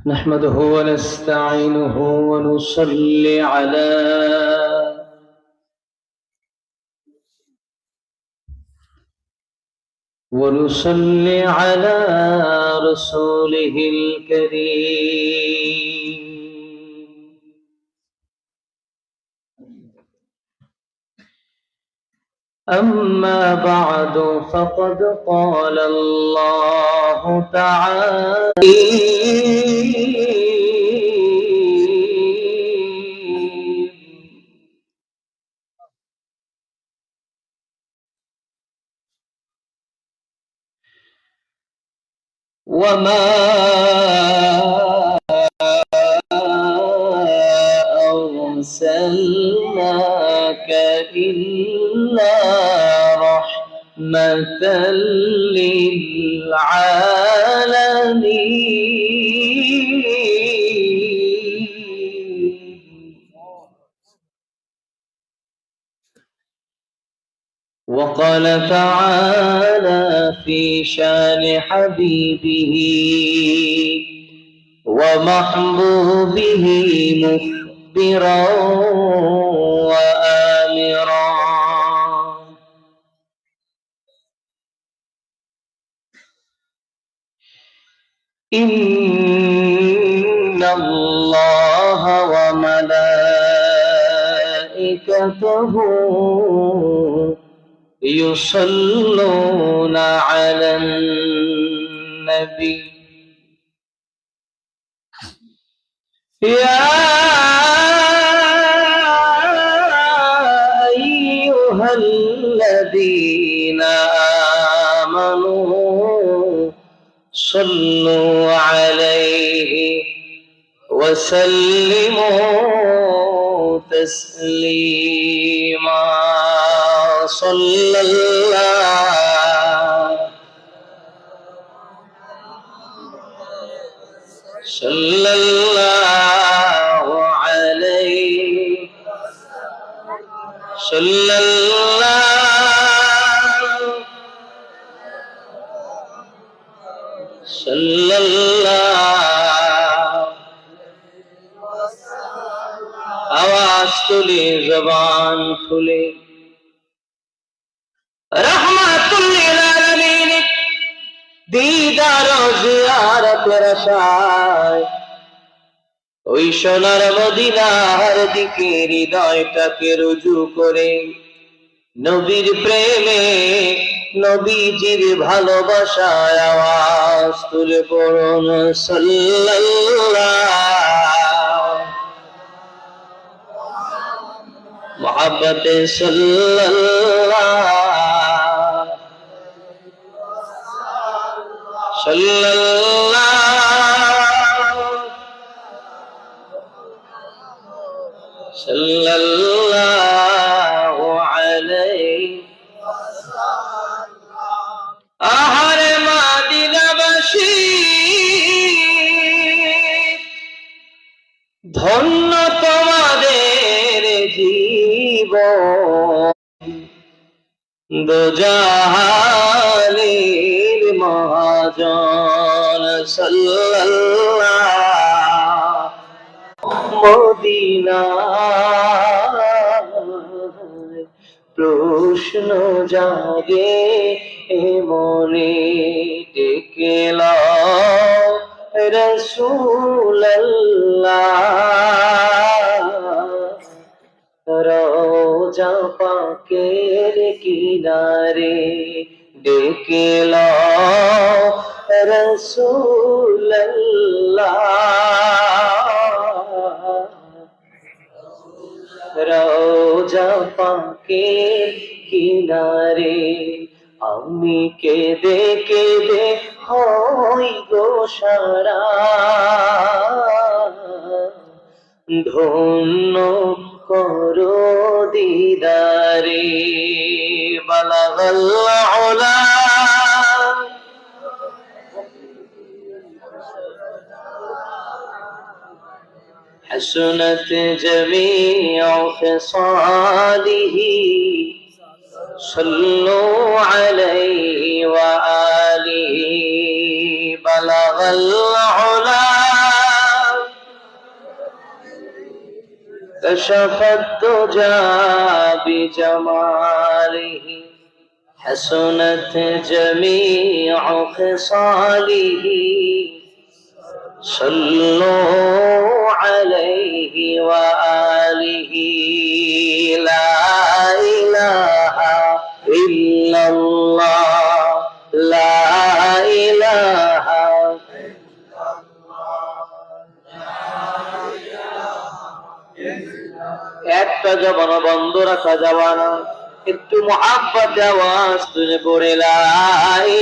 نحمده ونستعينه ونصلي على رسوله الكريم. أما بعد فقد قال الله تعالى وما أرسلناك إلا رحمة للعالمين. وقال تعالى في شان حبيبه ومحبوبه مخبرا وآمرا: إن الله وملائكته يصلون على النبي يا أيها الذين آمنوا صلوا عليه وسلموا تسليما. صلى الله عليه صلى الله आवाज तुले जबान खुले रहमतुल्लिल आलमीन दीदार जियारतेर आशाয় ওই সোনার মদিনার দিকে হৃদয়টাকে রুজু করে নবীর প্রেমে নবীজির ভালোবাসায় আওয়াজ তুলে পড়ুন সাল্লাল্লাহু মোহাব্বতে সাল্লাল্লাহু আলাইহি আহারে মদিনাবাসী ধন্য তোমাদের জীবন দোজাহানের মহাজন সাল্লাল্লাহু মদিনায় প্রশ্ন জাগে মনে ডেকে লও রাসূলুল্লাহ রওজা পাকের কিনারে ডেকে লও রাসূলুল্লাহ রওজা পাকের কিনারে আমি কেঁদে কেঁদে হই গো সারা ধন্য করো দিদারে বালাগাল উলা حسنت جميع خصاله صلوا عليه وآله بلغ العلا كشف الدجى بجماله حسنت جميع خصاله صلوا عليه وآله لا إله إلا الله لا إله একটা জবান বন্ধ রাখা যাবে না, একটু মুহাব্বত আওয়াজ তুলে পড়ে লা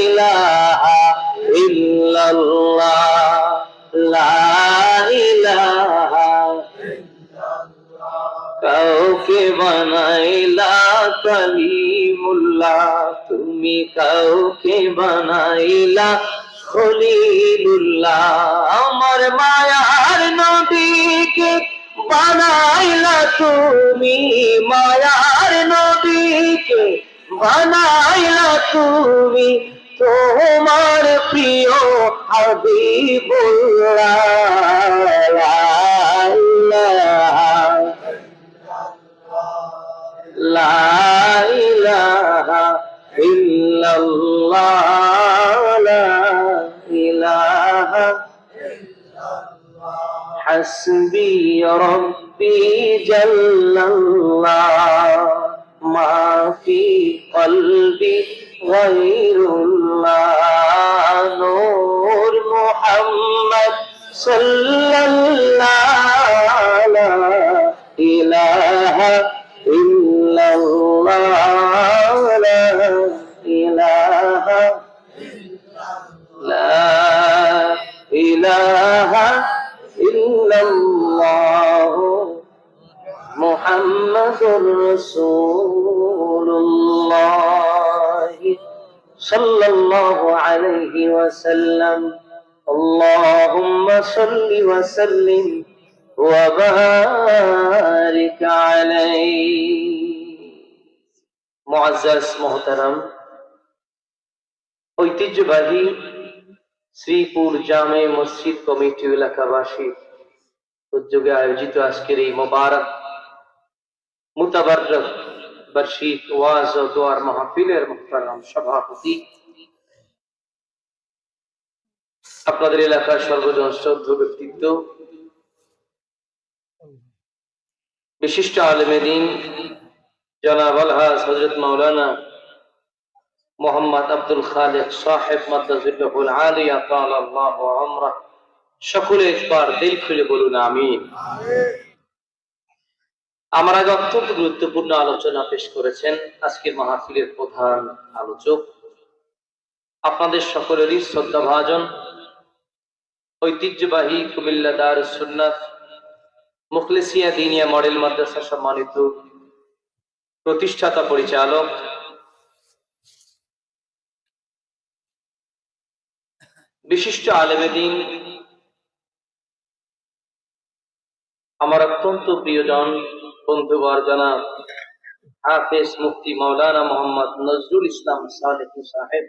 ইলাহা ইল্লাল্লাহ লা ইলাহা। কাউকে বানাইলা কালিমুল্লাহ, তুমি কাউকে বানাইলা খলিলুল্লাহ। আমার মায়ার নবীকে বানাইলা তুমি, মায়ার নবীকে বানাইলা তুমি, তোমার প্রিয় হাবিবুল্লাহ লা ইলাহা লা ইলাহা ইল্লাল্লাহ লা ইলাহা হাসবি রব্বি জাল্লাল্লাহ মা ফি কলবি গায়রুল্লাহ নূর মুহাম্মদ সাল্লাল্লাহ লা ইলাহা ইল্লাল্লাহ লা ইলাহা লা ইলাহা ইল্লাল্লাহ মুহাম্মাদুর রাসূলুল্লাহ সাল্লাল্লাহু আলাইহি ওয়াসাল্লাম। আল্লাহুম্মা সাল্লি ওয়া সাল্লিম ওয়া বারিক আলাইহি। মুআজ্জাজ মুহতারাম, ঐতিহ্যবাহী শ্রীপুর জামে মসজিদ কমিটি এলাকাবাসী উদ্যোগে আয়োজিত আজকের এই মোবারক মুতাবাররক বার্ষিক ওয়াজ ও দোয়ার মাহফিলের মুহতারাম সভাপতি, আপনাদের এলাকার সর্বজন শ্রদ্ধেয় ব্যক্তিত্ব, বিশিষ্ট আলেমে দ্বীন জনাব আলহাজ হযরত মাওলানা মোহাম্মদ আব্দুল খালেক সাহেব মাদ্দাজিল্লাহুল আলিয়া তাআলাল্লাহু আমরা, সকলে একবার দিল খুলে বলুন আমিন। আমার আগে অত্যন্ত গুরুত্বপূর্ণ আলোচনা পেশ করেছেন আজকের মাহফিলের প্রধান আলোচক, আপনাদের সকলেরই শ্রদ্ধাভাজন ঐতিহ্যবাহী কুমিল্লা দারুস সুন্নাত মুখলিসিয়া দিনিয়া মডেল মাদ্রাসা সম্মানিত প্রতিষ্ঠাতা পরিচালক বিশিষ্ট আলেমে দ্বীন, আমার অত্যন্ত প্রিয়জন বন্ধুবর জনাব হাফেজ মুফতি মাওলানা মোহাম্মদ নজরুল ইসলাম সালেহী সাহেব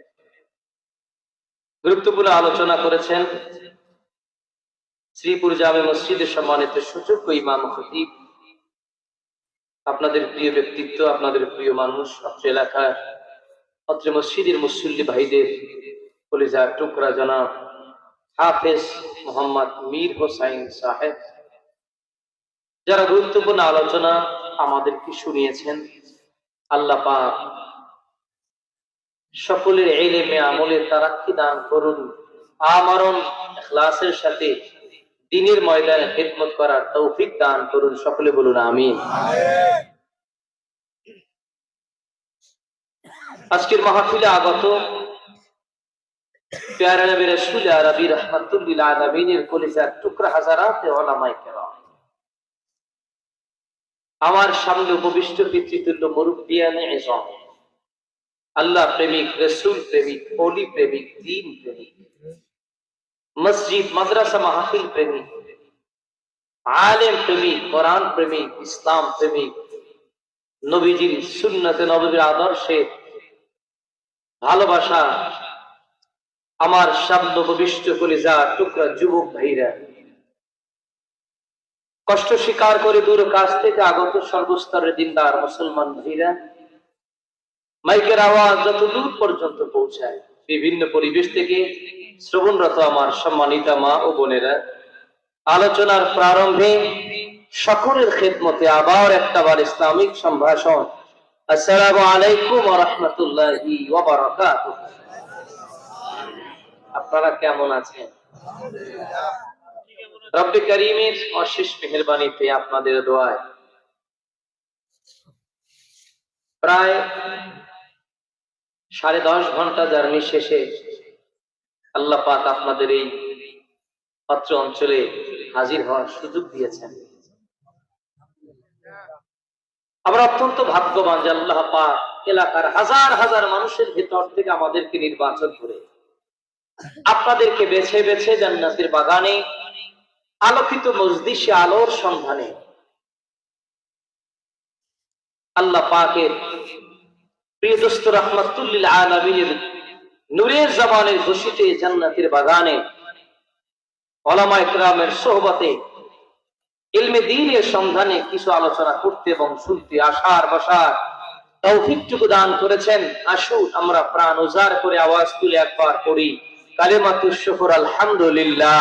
গুরুত্বপূর্ণ আলোচনা করেছেন। শ্রীপুর জামে মসজিদের সম্মানিত সুযোগ্য ইমাম খতিব, আপনাদের প্রিয় ব্যক্তিত্ব, আপনাদের প্রিয় মানুষ, অত্র এলাকার অত্র মসজিদের মুসল্লি ভাইদের কলিজার টুকরা জনাব হাফেজ মোহাম্মদ মীর হোসাইন সাহেব, যারা গুরুত্বপূর্ণ আলোচনা আমাদেরকে শুনিয়েছেন। আল্লাহ পাক সকলের ইলমে আমলে তারাক্কি দান করুন, আমরণ ইখলাসের সাথে দ্বীনের ময়দানে খিদমত করার তৌফিক দান করুন, সকলে বলুন আমিন। আজকের মাহফিলে আগত প্যারা নবী রাসূল আরবি রাহমাতুল লিল আলামিনের কলিজার টুকরা হাজারাতে উলামায়ে কেরাম, আমার সামনে উপবিষ্ট পিতৃতুল্য মুরব্বিয়ানে ইজম, আল্লাহ প্রেমিক, রাসূল প্রেমিক, ওলি প্রেমিক, দ্বীন প্রেমিক, মসজিদ মাদ্রাসা মাহফিল প্রেমিক, আলেম প্রেমিক, কোরআন প্রেমিক, ইসলাম প্রেমিক, নবীজির সুন্নতে নববীর আদর্শে ভালোবাসা আমার সামনে উপবিষ্ট কলিজার টুকরা যুবক ভাইরা, কষ্ট স্বীকার করে দূর কাছ থেকে আগত সর্বস্তরের দিনদার মুসলমান ভাইরা, মাইকের আওয়াজ যত দূর পর্যন্ত পৌঁছায়, বিভিন্ন পরিবেশ থেকে শ্রবণরত আমার সম্মানিতা মা ও বোনেরা, আলোচনার প্রারম্ভে সকলের খেদমতে আবার একটাবার ইসলামিক সম্ভাষণ। আসসালামু আলাইকুম ওয়া রাহমাতুল্লাহি ওয়া বারাকাতুহু। আপনারা কেমন আছেন? রব্বে কারীমের অশেষ মেহেরবানিতে আপনাদের দোয়ায় প্রায় 10.5 ঘন্টা জার্নি শেষে আল্লাহ পাক আপনাদের এই অত্র অঞ্চলে হাজির হওয়ার সুযোগ দিয়েছেন। আমরা অত্যন্ত ভাগ্যবান যে আল্লাহ পাক এলাকার হাজার হাজার মানুষের ভেতর থেকে আমাদেরকে নির্বাচন করে আপনাদেরকে বেছে বেছে জান্নাতের বাগানে আলোকিত মজলিসে আলোর সন্ধানে আল্লাহ পাকের প্রিয় দোস্ত রাহমাতুল লিল আলামিনের নূরের জবানের ঘোষিত জান্নাতের বাগানে উলামায়ে কেরামের সোহবতে ইলমে দ্বীনের সন্ধানে কিছু আলোচনা করতে এবং শুনতে আসার বসার তৌফিকটুকু দান করেছেন। আসুন আমরা প্রাণ উজাড় করে আওয়াজ তুলে একবার পড়ি কালিমাতুশ শুকর আলহামদুলিল্লাহ।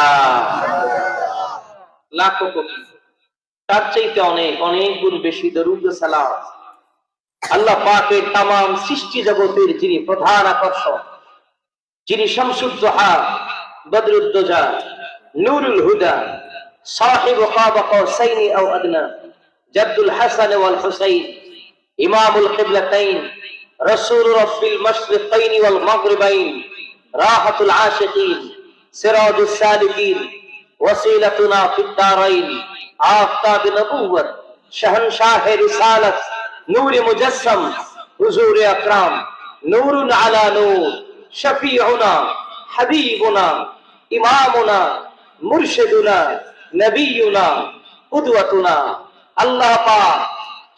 লাখো কোটি তার চাইতে অনেক অনেক গুণ বেশি দরুদ ও সালাম আল্লাহ পাকের তামাম সৃষ্টি জগতের যিনি প্রধান আকর্ষণ, যিনি শামসুদ্দোহা, বদরুদ্দোজা, নূরুল হুদা, সাহিব কাবা কাউসাইনি আও আদনা, জাদ্দুল হাসান ওয়াল হুসাইন, ইমামুল কিবলাতাইন, রাসূল রাব্বিল মাশরিকাইন ওয়াল মাগরিবাইন, রাহাতুল আশিকিন, সিরাজুস সালিকিন, ওয়াসিলাতুনা ফিদ দারাইন, আফতাব নবুওয়াত, শাহনশাহ রিসালাত, নূর মুজাসসাম, হুজুর আকরাম, নূরুন আলা নূর, শফিউনা, হাবিবুনা, ইমামুনা, মুরশিদুনা, নবিয়ুনা, কুদওয়াতুনা। আল্লাহ পাক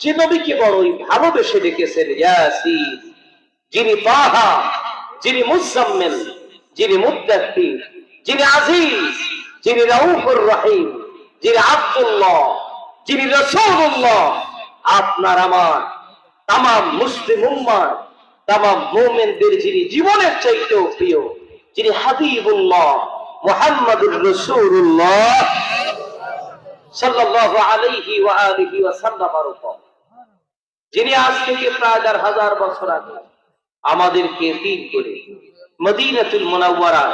যে নবীকে বড়ই ভালোবেসে ডেকেছেন ইয়াসিন, যিনি তাহা, যিনি মুজাম্মিল, যিনি মুদ্দাথির, যিনি আজিজ, যিনি রাউফুর রহিম, যিনি আব্দুল্লাহ, যিনি রাসূলুল্লাহ, আপনার আমার তামাম মুসলিম উম্মাহ, তামাম মুমিনদের যিনি জীবনের চাইতেও প্রিয়, যিনি হাবিবুল্লাহ মুহাম্মাদুর রাসূলুল্লাহ সাল্লাল্লাহু আলাইহি ওয়া আলিহি ওয়া সাল্লাম, যিনি আজ থেকে প্রায় 1000 বছর আগে আমাদেরকে তিন করে মদিনাতুল মুনাওয়ারা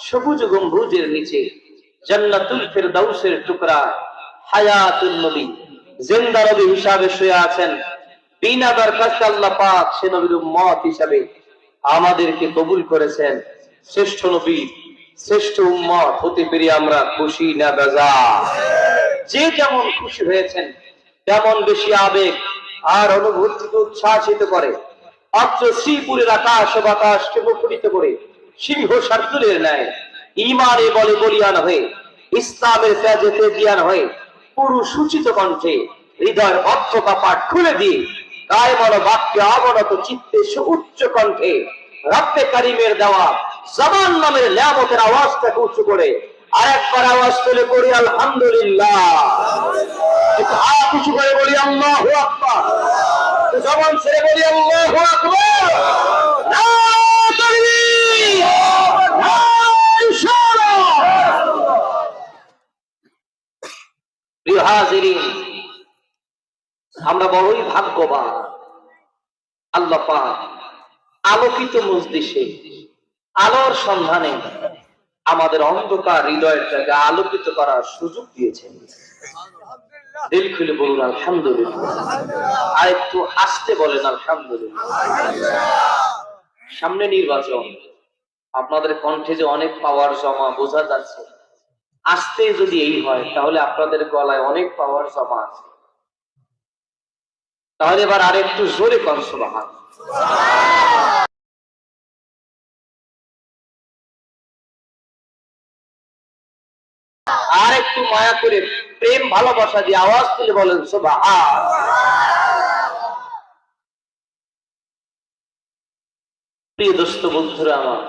সবুজ গম্বুজের নিচে জান্নাতুল ফিরদাউসের টুকরা হায়াতুন নবী জিন্দা নবী হিসাবে শুয়ে আছেন। বিনা দরখাস্তে আল্লাহ পাক সে নবীর উম্মত হিসাবে আমাদেরকে কবুল করেছেন। শ্রেষ্ঠ নবী, শ্রেষ্ঠ উম্মত হতে পেরে আমরা খুশি না বেজা? যে যেমন খুশি হয়েছেন তেমন বেশি আবেগ আর অনুভূতিকে উচ্ছ্বাসিত করে। অত্র শ্রীপুরের আকাশ ও বাতাসকে মুখরিত করে সিংহ শার্দুলের ন্যায় ঈমানে বলে বলিয়ান হয়ে, ইসলামের তেজে তেজিয়ান হয়ে পুরুষ সূচিত কণ্ঠে হৃদয়ের অর্থতা পাঠ খুলে দিয়ে গায়ে মন বাক্যে অবনত চিত্তে উচ্চ কণ্ঠে রব্বে কারীমের দেওয়া জবান নামের নিয়ামতের আওয়াজটাকে উঁচু করে আরেকবার আওয়াজ তুলে পড়ি আলহামদুলিল্লাহ। একটু হাত উঁচু করে বলি আল্লাহু আকবার, জবান ছেড়ে বলি আল্লাহু আকবার। নারে তাকবীর, নারে ইশারা। প্রিয় হাজিরিন, আমরা বড়ই ভাগ্যবান। আল্লাহ পাক আলোকিত মজলিসে আলোর সন্ধানে আমাদের অন্ধকার হৃদয়টাকে আলোকিত করার সুযোগ দিয়েছেন। দিল খুলে বলুন আলহামদুলিল্লাহ। আর একটু আস্তে বলেন আলহামদুলিল্লাহ। সামনে নির্বাচন, আপনাদের কণ্ঠে যে অনেক পাওয়ার জমা বোঝা যাচ্ছে। আস্তে যদি এই হয় তাহলে আপনাদের গলায় অনেক পাওয়ার জমা আছে। তাহলে এবার আর একটু জোরে কন সুবহানাল্লাহ। আর একটু মায়া করে প্রেম ভালোবাসা দিয়ে আওয়াজ তুলে বলেন সুবহানাল্লাহ। প্রিয় দোস্ত বন্ধুরা আমার,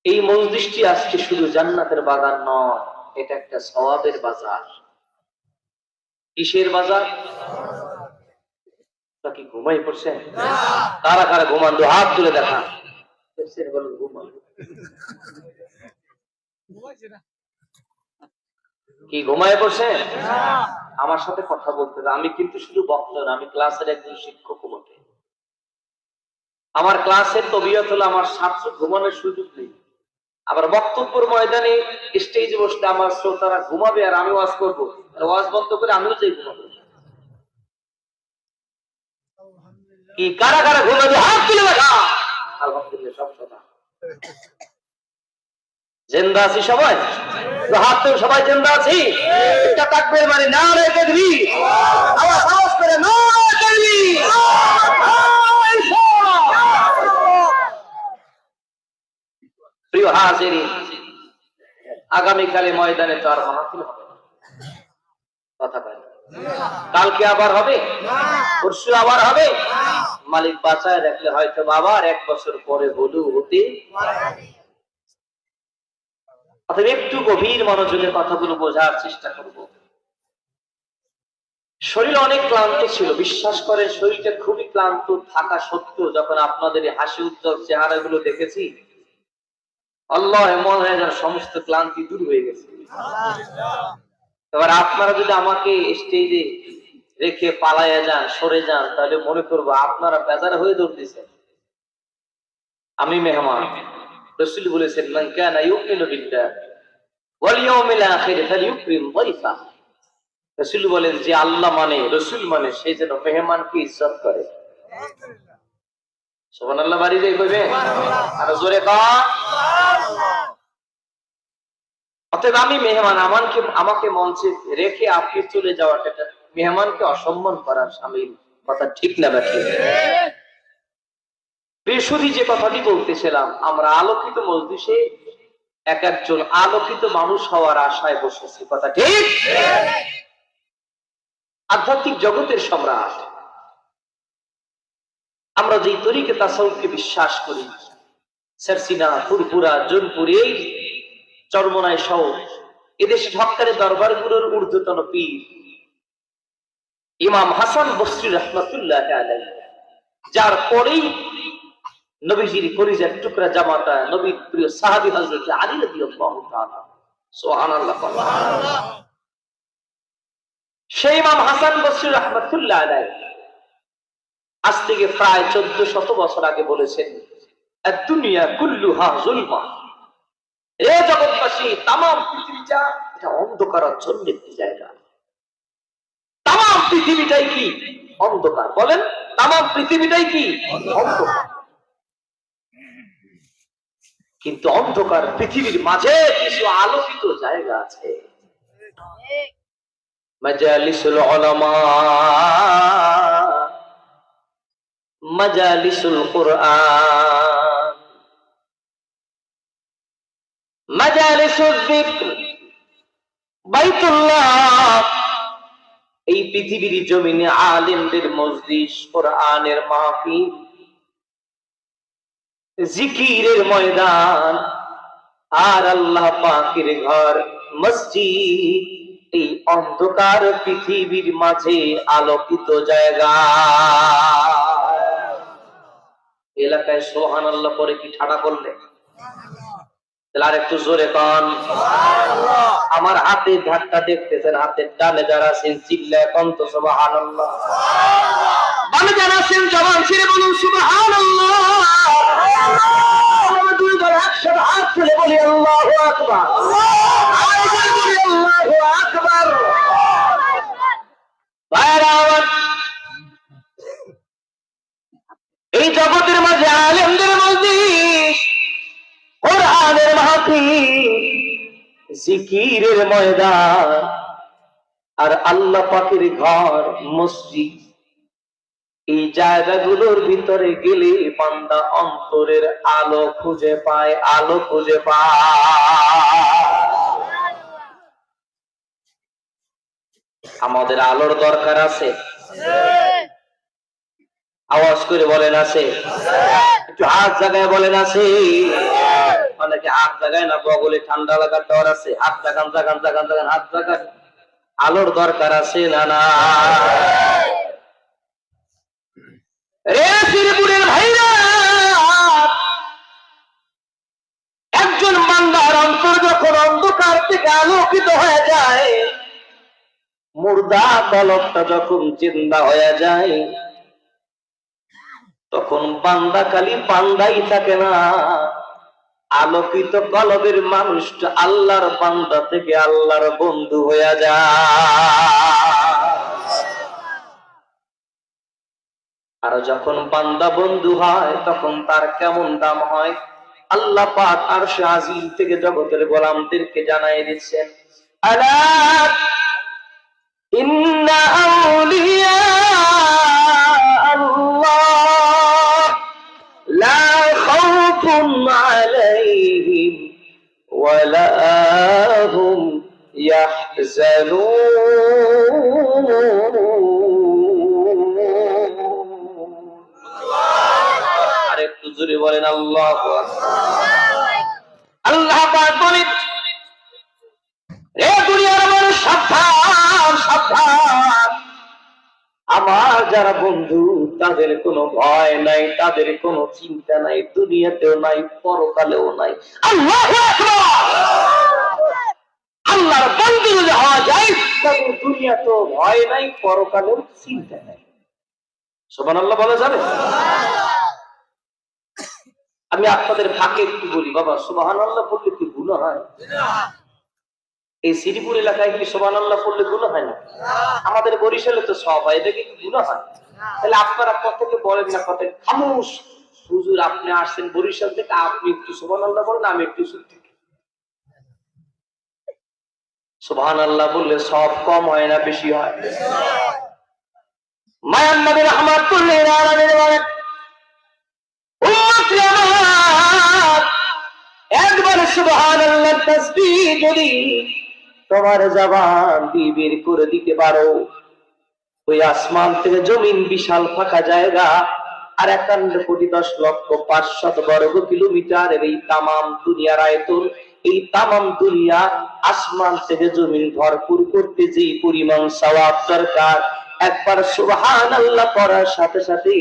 এই মজলিসটি আজকে শুধু জান্নাতের বাগান নয়, এটা একটা সওয়াবের বাজার। কিসের বাজার? কি ঘুমাই পড়ছেন? কারা কারা ঘুমান? হাত তুলে দেখা। কি ঘুমায় পড়ছেন? আমার সাথে কথা বলতে, আমি কিন্তু শুধু বক্তা না, আমি ক্লাসের একজন শিক্ষক বটে। আমার ক্লাসের তবিয়ত হলো আমার ছাত্র ঘুমানোর সুযোগ নেই। আবার বক্তব্যের ময়দানে স্টেজে বসলে আমার শ্রোতারা ঘুমাবে আর আমি ওয়াজ করবো, ওয়াজ বন্ধ করে আমিও যাই ঘুমাবো। কি কারা কারা ঘুমাবে? হাত তুলে দেখা। আলহামদুলিল্লাহ, সব শ্রোতা জিন্দা আছি সবাই। হাত তুলে সবাই জিন্দা আছি। একটা তাকবীর মানে নারে তাকবীর। আওয়াজ আওয়াজ করে নারে তাকবীর। প্রিয় হাজিরিন, আগামীকালে ময়দানে তো আর মাহফিল হবে না, কথা বলেন। কালকে আবার হবে, পরশু আবার হবে। মালিক বাঁচায় রাখলে হয়তো আবার 1 বছর পরে বলু হতে। অতএব একটু গভীর মনোযোগে কথাগুলো বোঝার চেষ্টা করব। শরীর অনেক ক্লান্ত ছিল, বিশ্বাস করে শরীরটা খুবই ক্লান্ত থাকা সত্ত্বেও যখন আপনাদের হাসি উজ্জ্বল চেহারাগুলো দেখেছি, আল্লাহ মনে হয় যেন সমস্ত ক্লান্তি দূর হয়ে গেছে। এবার আপনারা যদি আমাকে স্টেজে রেখে পালাইয়া যান, সরে যান, তাহলে মনে করবো আপনারা বেজার হয়ে দৌড় দিচ্ছেন। আমি মেহমান। রাসূল বলেছেন, মান কানা ইউমিনু বিল্লাহ ওয়াল ইয়াউমিল আখির ফালইউকরিম যায়ফা। রাসূল বলেন, যে আল্লাহ মানে, রাসূল মানে, সে যেন মেহমানকে ইজ্জত করে। সুবহানাল্লাহ। বাড়ি যাই কইবে আর জোরে কান। অতএব আমি মেহমান, আমাকে মঞ্চে রেখে আপনি চলে যাওয়াটা মেহমানকে অসম্মান করার শামিল, কথা ঠিক না ব্যাঠি? বেশুধি যে কথাটি বলতেছিলাম, আমরা আলোকিত মজলিসে এক একজন আলোকিত মানুষ হওয়ার আশায় বসেছি, কথা ঠিক? আধ্যাত্মিক জগতের সম্রাট আমরা যেই তরিকে তাসাউফকে বিশ্বাস করি, সারসিনা, ফুরফুরা, জোনপুর, এই চরমনায় সহ এদেশে ঢক্কারে দরবারগুলোর ঊর্ধ্বতন পীর ইমাম হাসান বসরি রাহমাতুল্লাহ আলাইহি, যার পরেই নবীজির কলিজার টুকরা জামাতা নবীর প্রিয় সাহাবী হযরত আলী রাদিয়াল্লাহু তাআলা, সুবহানাল্লাহ। সেই ইমাম হাসান বসরি রাহমাতুল্লাহ আলাইহি আজ থেকে প্রায় 1400 বছর আগে বলেছেন, আদ-দুনিয়া কুল্লুহা যুলমা। এ জগৎবাসী, তামাম পৃথিবীটা এটা অন্ধকারাচ্ছন্ন একটি জায়গা। তামাম পৃথিবীটাই কি অন্ধকার? বলেন, তামাম পৃথিবীটাই কি অন্ধকার? কিন্তু অন্ধকার পৃথিবীর মাঝে কিছু আলোকিত জায়গা আছে। মাজালিসুল উলামা, মাজালিসুল কুরআন, মাজালিসুল যিকর, বাইতুল্লাহ। এই পৃথিবীর জমিনে আলেমদের মজলিস, কোরআনের মাহফিল, জিকিরের ময়দান, আর আল্লাহ পাকের ঘর মসজিদ, এই অন্ধকার পৃথিবীর মাঝে আলোকিত জায়গা। এলাকায় সুবহানাল্লাহ পরে কি ঠাড়া করলে? আর একটু জোরে কান। আমার হাতে ধাক্কা দেখতেছেন, হাতের ডানে যারা আছেন চিল্লায় কান তো সুবহানাল্লাহ। বামে যারা আছেন জবান ছেড়ে বলুন সুবহানাল্লাহ। আমরা দুই দল একসাথে হাত তুলে বলি আল্লাহু আকবার, আল্লাহু আকবার। ভাইরা আমার, এই জগতের মাঝে আলেমদের মজলিস, কোরআনের মাহফিল, জিকিরের ময়দান, আর আল্লাহ পাকের ঘর মসজিদ, এই জায়গাগুলোর ভিতরে গেলে বান্দা অন্তরের আলো খুঁজে পায়, আলো খুঁজে পায়। আমাদের আলোর দরকার আছে, আওয়াজ করে বলেন আছে? একটু হাত জায়গায় বলেন আছে? অনেকে হাত জায়গায় না, বগলে ঠান্ডা লাগার ডর আছে। হাত জাগান জাগান জাগান জাগান, হাত জাগান। আলোর দরকার আছে না না? রে শ্রীপুরের ভাইরা, একজন বান্দার অন্তর যখন অন্ধকার থেকে আলোকিত হয়ে যায়, মুর্দা কলবটা যখন জিন্দা হয়ে যায়, তখন বান্দা খালি বান্দাই থাকে না, আলোকিত কলবের মানুষটা আল্লাহর বান্দা থেকে আল্লাহর বন্ধু হয়ে যায়। আর যখন বান্দা বন্ধু হয় তখন তার কেমন দাম হয় আল্লাহ পাক আরশে আজিম থেকে জগতের গোলামদেরকে জানাই দিচ্ছেন, আলা ইন্না আউলিয়া আল্লাহ লা খাউফুন আলাইহিম ওয়ালা হুম ইয়াহজানুন। আরেকটু জোরে বলেন আল্লাহু আকবার। আল্লাহ পাক বলেন, এ দুনিয়ার মানুষ সাবধান সাবধান, আমার যারা বন্ধু তাদের কোনো ভয় নাই, তাদের কোনো চিন্তা নাই, দুনিয়াতেও নাই, পরকালেও নাই। আল্লাহু আকবার। আল্লাহর বন্ধু যদি হওয়া যায় তবে দুনিয়াতেও ভয় নাই, পরকালেও চিন্তা নাই। সুবহানাল্লাহ বলা যাবে? আমি আপনাদের ফাঁকে একটু বলি, বাবা সুবহানাল্লাহ বললে কি গুনাহ হয়? এই শ্রীপুর এলাকায় কি সুবহানাল্লাহ পড়লে গুনাহ হয় না? আমাদের বরিশালে তো সব হয়, এটা কি গুনাহ হয়? তাহলে আপনারা কতকে বলেন না, কত খামোশ। হুজুর আপনি আসছেন বরিশাল থেকে, আপনি একটু সুবহানাল্লাহ বলেন, আমি একটু শুনতে। সুবহানাল্লাহ বললে সব কম হয় না বেশি হয়? মায়ান নবী রাহমাতুল্লাহি আলাইহি বলেন, উম্মত আমার একবার সুবহানাল্লাহ তাসবিহ যদি তোমার জবান দিয়ে বের করে দিতে পারো, ওই আসমান থেকে জমিন বিশাল ফাঁকা জায়গা আর 51,10,500,000 বর্গ কিলোমিটারের এই তামাম দুনিয়ার আয়তন, এই তামাম দুনিয়া আসমান থেকে জমিন ভরপুর করতে যে পরিমাণ সওয়াব দরকার, একবার সুবহানাল্লাহ পড়ার সাথে সাথে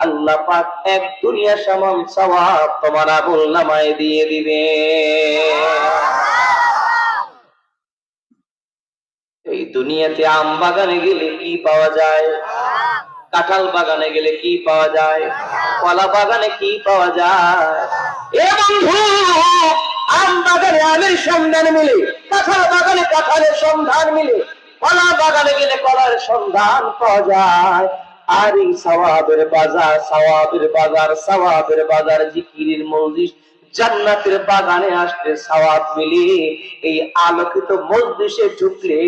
আল্লাহ পাক এক দুনিয়া সমান সওয়াব তোমার আমলনামায় দিয়ে দিবে। এই দুনিয়াতে আম বাগানে গেলে কি পাওয়া যায়? কাঁঠাল বাগানে গেলে কি পাওয়া যায়? কলা বাগানে কি পাওয়া যায়? এ বন্ধু, আম বাগানে আমের সন্ধান মিলে, কাঁঠাল বাগানে কাঁঠালের সন্ধান মিলে, কলা বাগানে গেলে কলার সন্ধান পাওয়া যায়। আর এই সওয়াবের বাজার, সওয়াবের বাজার, সওয়াবের বাজার, জিকিরের মজলিস, জান্নাতের বাগানে আসলে সওয়াব মিলে। এই আলোকিত মজলিসে ঢুকলে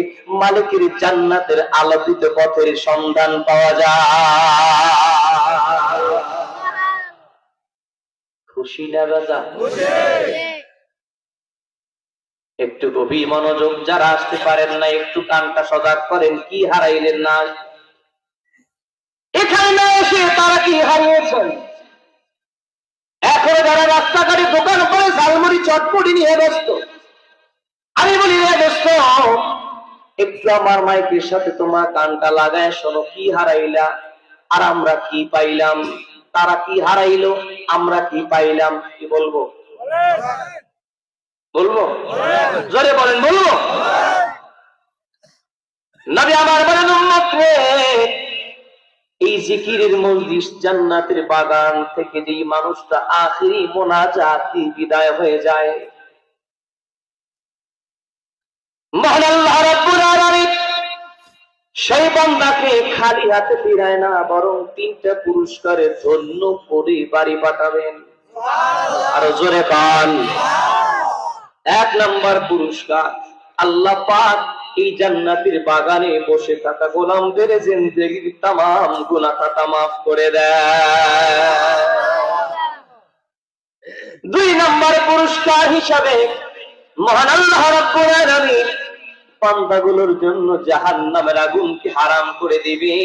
মালিকের জান্নাতের আলোকিত পথের সন্ধান পাওয়া যায়। খুশি না রাজা? একটু গভীর মনোযোগ, যারা আসতে পারেন না একটু কানটা সজাগ করেন। কি হারাইলেন না? এখানে না এসে তারা কি হারিয়েছেন? এখন যারা রাস্তাঘাটে দোকান করে ঝালমুড়ি চটপটি নিয়ে ব্যস্ত, আমি বলি ব্যস্ত, একটু আমার মাইকের সাথে তোমার কানটা লাগায় শোনো, কি হারাইলা আর আমরা কি পাইলাম? তারা কি হারাইলো, আমরা কি পাইলাম? কি বলবো? বলবো? জোরে বলেন, বলবো? নবী আমার বলেন, উম্মত রে, এই জিকিরের মজলিস, জান্নাতের বাগান থেকে যেই মানুষটা আখিরি মোনাজাতে বিদায় হয়ে যায়, মহান আল্লাহ রাব্বুল আলামিন সেই বান্দাকে খালি হাতে ফিরায় না, বরং 3টা পুরস্কারে ধন্য করে বাড়ি পাঠাবেন। আরো জোরে পান। 1 নম্বর পুরস্কার, আল্লাহ পাক এই জান্নাতের বাগানে বসে থাকা গোলামদের জিন্দেগির तमाम গুনাহ খাতা মাফ করে দেয়। 2 নম্বর পুরস্কার হিসাবে মহান আল্লাহ রাব্বুল আলামিন বান্দাগুলোর জন্য জাহান্নামের আগুনকে হারাম করে দিবে।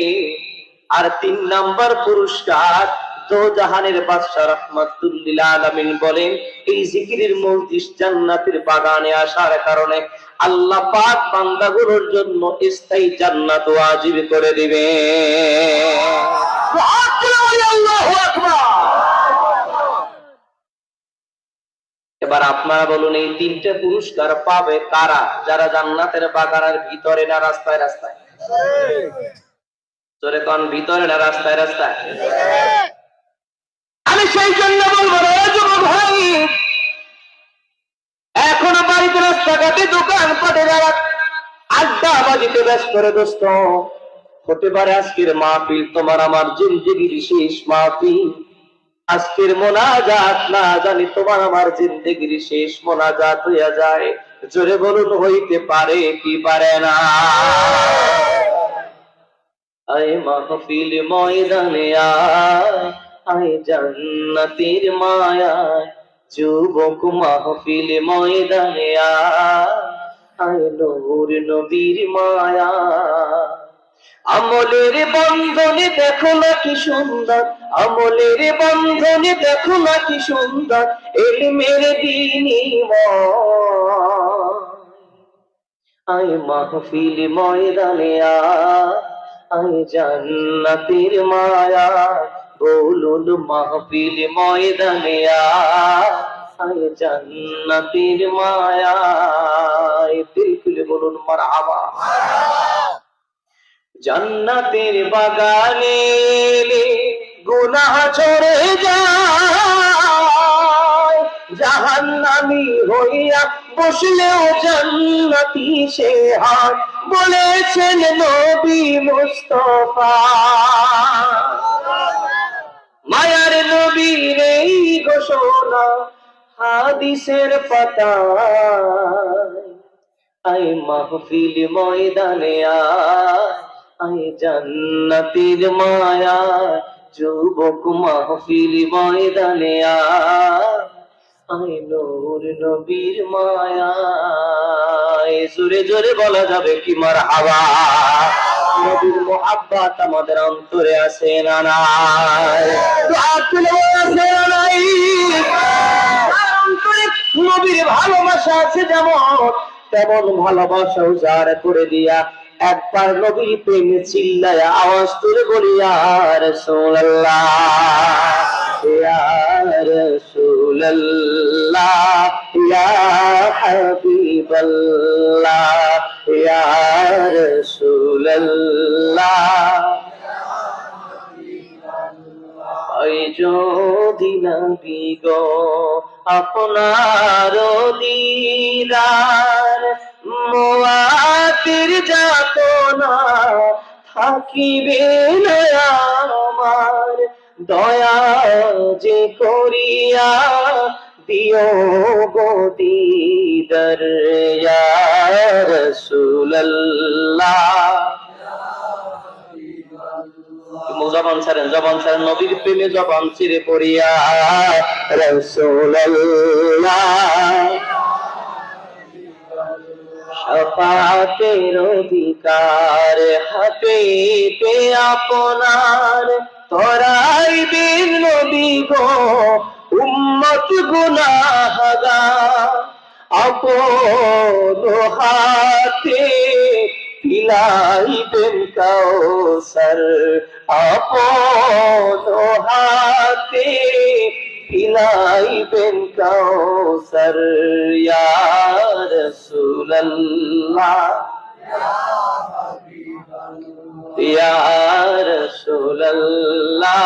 আর 3 নম্বর পুরস্কার, দো জাহানের বাদশা রাহমাতুল লিল আলামিন বলেন, এই জিকিরের মজলিস জান্নাতের বাগানে আসার কারণে আল্লাহ পাক বান্দাগুলোর জন্য স্থায়ী জান্নাত ওয়াজিব করে দিবে। আল্লাহু আকবার। এবার আপনারা বলুন, এই তিনটে পুরস্কার পাবে কারা? যারা জান্নাতের বাগানের ভিতরে না রাস্তায় রাস্তায়? জোরে কোন, ভিতরে না রাস্তায় রাস্তায়? আমি সেই জন্য বলবো রে যুবক ভাই, এখনো বাড়িতে রাস্তাঘাটে দোকান পাটে যারা আড্ডা বাজিতে ব্যস্ত রে দোস্ত, হতে পারে আজকের মাহফিল তোমার আমার জিন্দেগির শেষ মাহফিল। আজকের মোনাজাত না জানি তোমার আমার জিন্দেগির শেষ মোনাজাত হইয়া যায়। জোরে বলুন, হইতে পারে কি পারে না? আয় মাহফিল ময়দানে আয় জান্নাতের মায়ায়, যুবক মাহফিল ময়দানে আয় নূর নবীর মায়া। আমলের বন্ধনে দেখো না কি সুন্দর, আমলের বন্ধনে দেখো না কি সুন্দর, ইলমের বিনিময়। আয় মাহফিল ময়দানে আয় জান্নাতের মায়া, বলুন মাহফিল ময়দানে আয় জান্নাতের মায়া। দিল খুলে বলুন মারহাবা। জান্নাতের বাগানে গুনাহ ঝরে যায়, জাহান্নামী হইয়া বসলেও জান্নাতি সে হয়, বলেছেন নবী মুস্তাফা। মায়ার নবীর এই ঘোষণা হাদিসের পাতায়। আয় মাহফিল ময়দানে আয় জান্নাতের মায়া, যুবক মাহফিল ময়দানে আয় নূর নবীর মায়া। জোরে জোরে বলা যাবে কি মারহাবা? নবীর মুহাব্বত আমাদের অন্তরে আছে না নাই? আছে না নাই? অন্তরে নবীর ভালোবাসা আছে যেমন, তেমন ভালোবাসা উজাড় করে দিয়া একবার নবীর প্রেমে চিল্লায়া আওয়াজ তুলে বলি ইয়া রাসূলুল্লাহ, ইয়া রাসূলুল্লাহ, ইয়া হাবিবাল্লাহ, ইয়া রাসূলুল্লাহ। ওই যদি নবী গো আপনার দিদার, মুআতির যাতনা থাকিবে না আমার, দয়া যে করিয়া দিও গো দিদার ইয়া রাসূলুল্লাহ। জবান ছাড়েন নবীর প্রেমে জবান ছিঁড়ে পড়িয়া রাসূলুল্লাহ। শাফাতের অধিকার হাতে পে আপনার, তরাইবেন নবী গো উম্মত গুনাহগার, আপন হাতে পিলাইবেন কাউসার, আপন হাতে পিলাইবেন কাউসার ইয়া রাসূলুল্লাহ, ইয়া রাসূলুল্লাহ,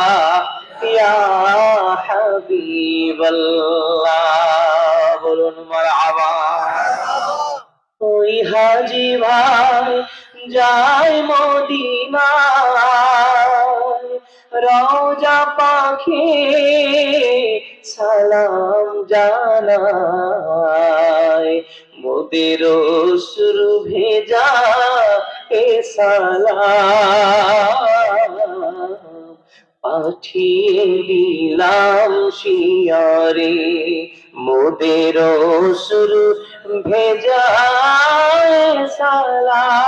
ইয়া হাবিবাল্লাহ। বলুন মারহাবা। ওই হাজী ভাই যায় মদিনায়, রওজা পাখি সালাম জানায়, মোদের অশ্রু ভেজা এ সালাম পাঠিয়ে দিলাম শিয়রে, মোদের অশ্রু ভেজা সালাম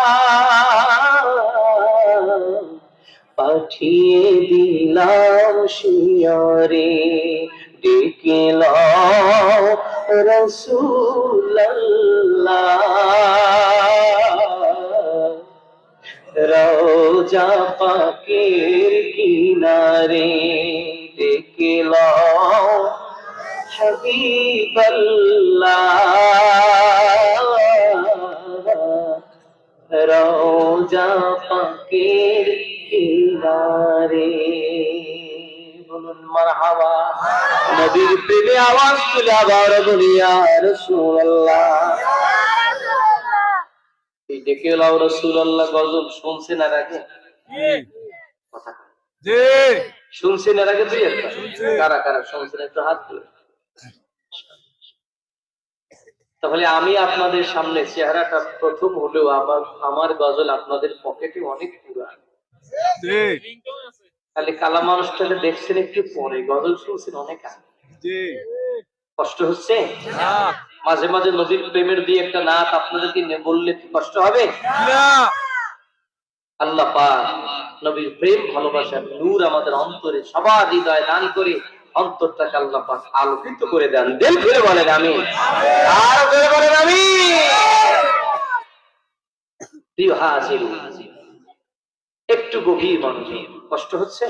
পাঠিয়ে দিলাম শিয়রে ডেকে লও রাসূলুল্লাহ, রওজা পাকের কিনারে ডেকে লও হাবিবাল্লাহ, রওজা পাকের কিনারে। বলুন মারহাবা। নবীর প্রেমে আওয়াজ তুলে আবার বলি ইয়া রাসূলুল্লাহ। এই ডেকে লাও রাসূলুল্লাহ গজল শুনছেন এর আগে? জি শুনছেন এর আগে? দুই একটা কারা কারা শুনছেন একটু হাত তুলে। তাহলে আমি আপনাদের সামনে চেহারাটা প্রথম হলেও আমার গজল আপনাদের পকেটে অনেক পুরান। খালি কালা মানুষটাকে দেখছেন একটু পরে, গজল শুনছেন অনেক আগে। কষ্ট হচ্ছে? মাঝে মাঝে নদীর প্রেমের দিয়ে একটা নাত আপনাদেরকে বললে কি কষ্ট হবে? আল্লাহ পাক নবীর প্রেম ভালোবাসার নূর আমাদের অন্তরে সবার হৃদয় দান করে অন্তরটাকে আল্লাহ পাক আলোকিত করে দেন। দিল খুলে বলেন আমিন, আর করে বলেন আমিন। প্রিয় হাজির, একটু গভীর মনোযোগ। কষ্ট হচ্ছে?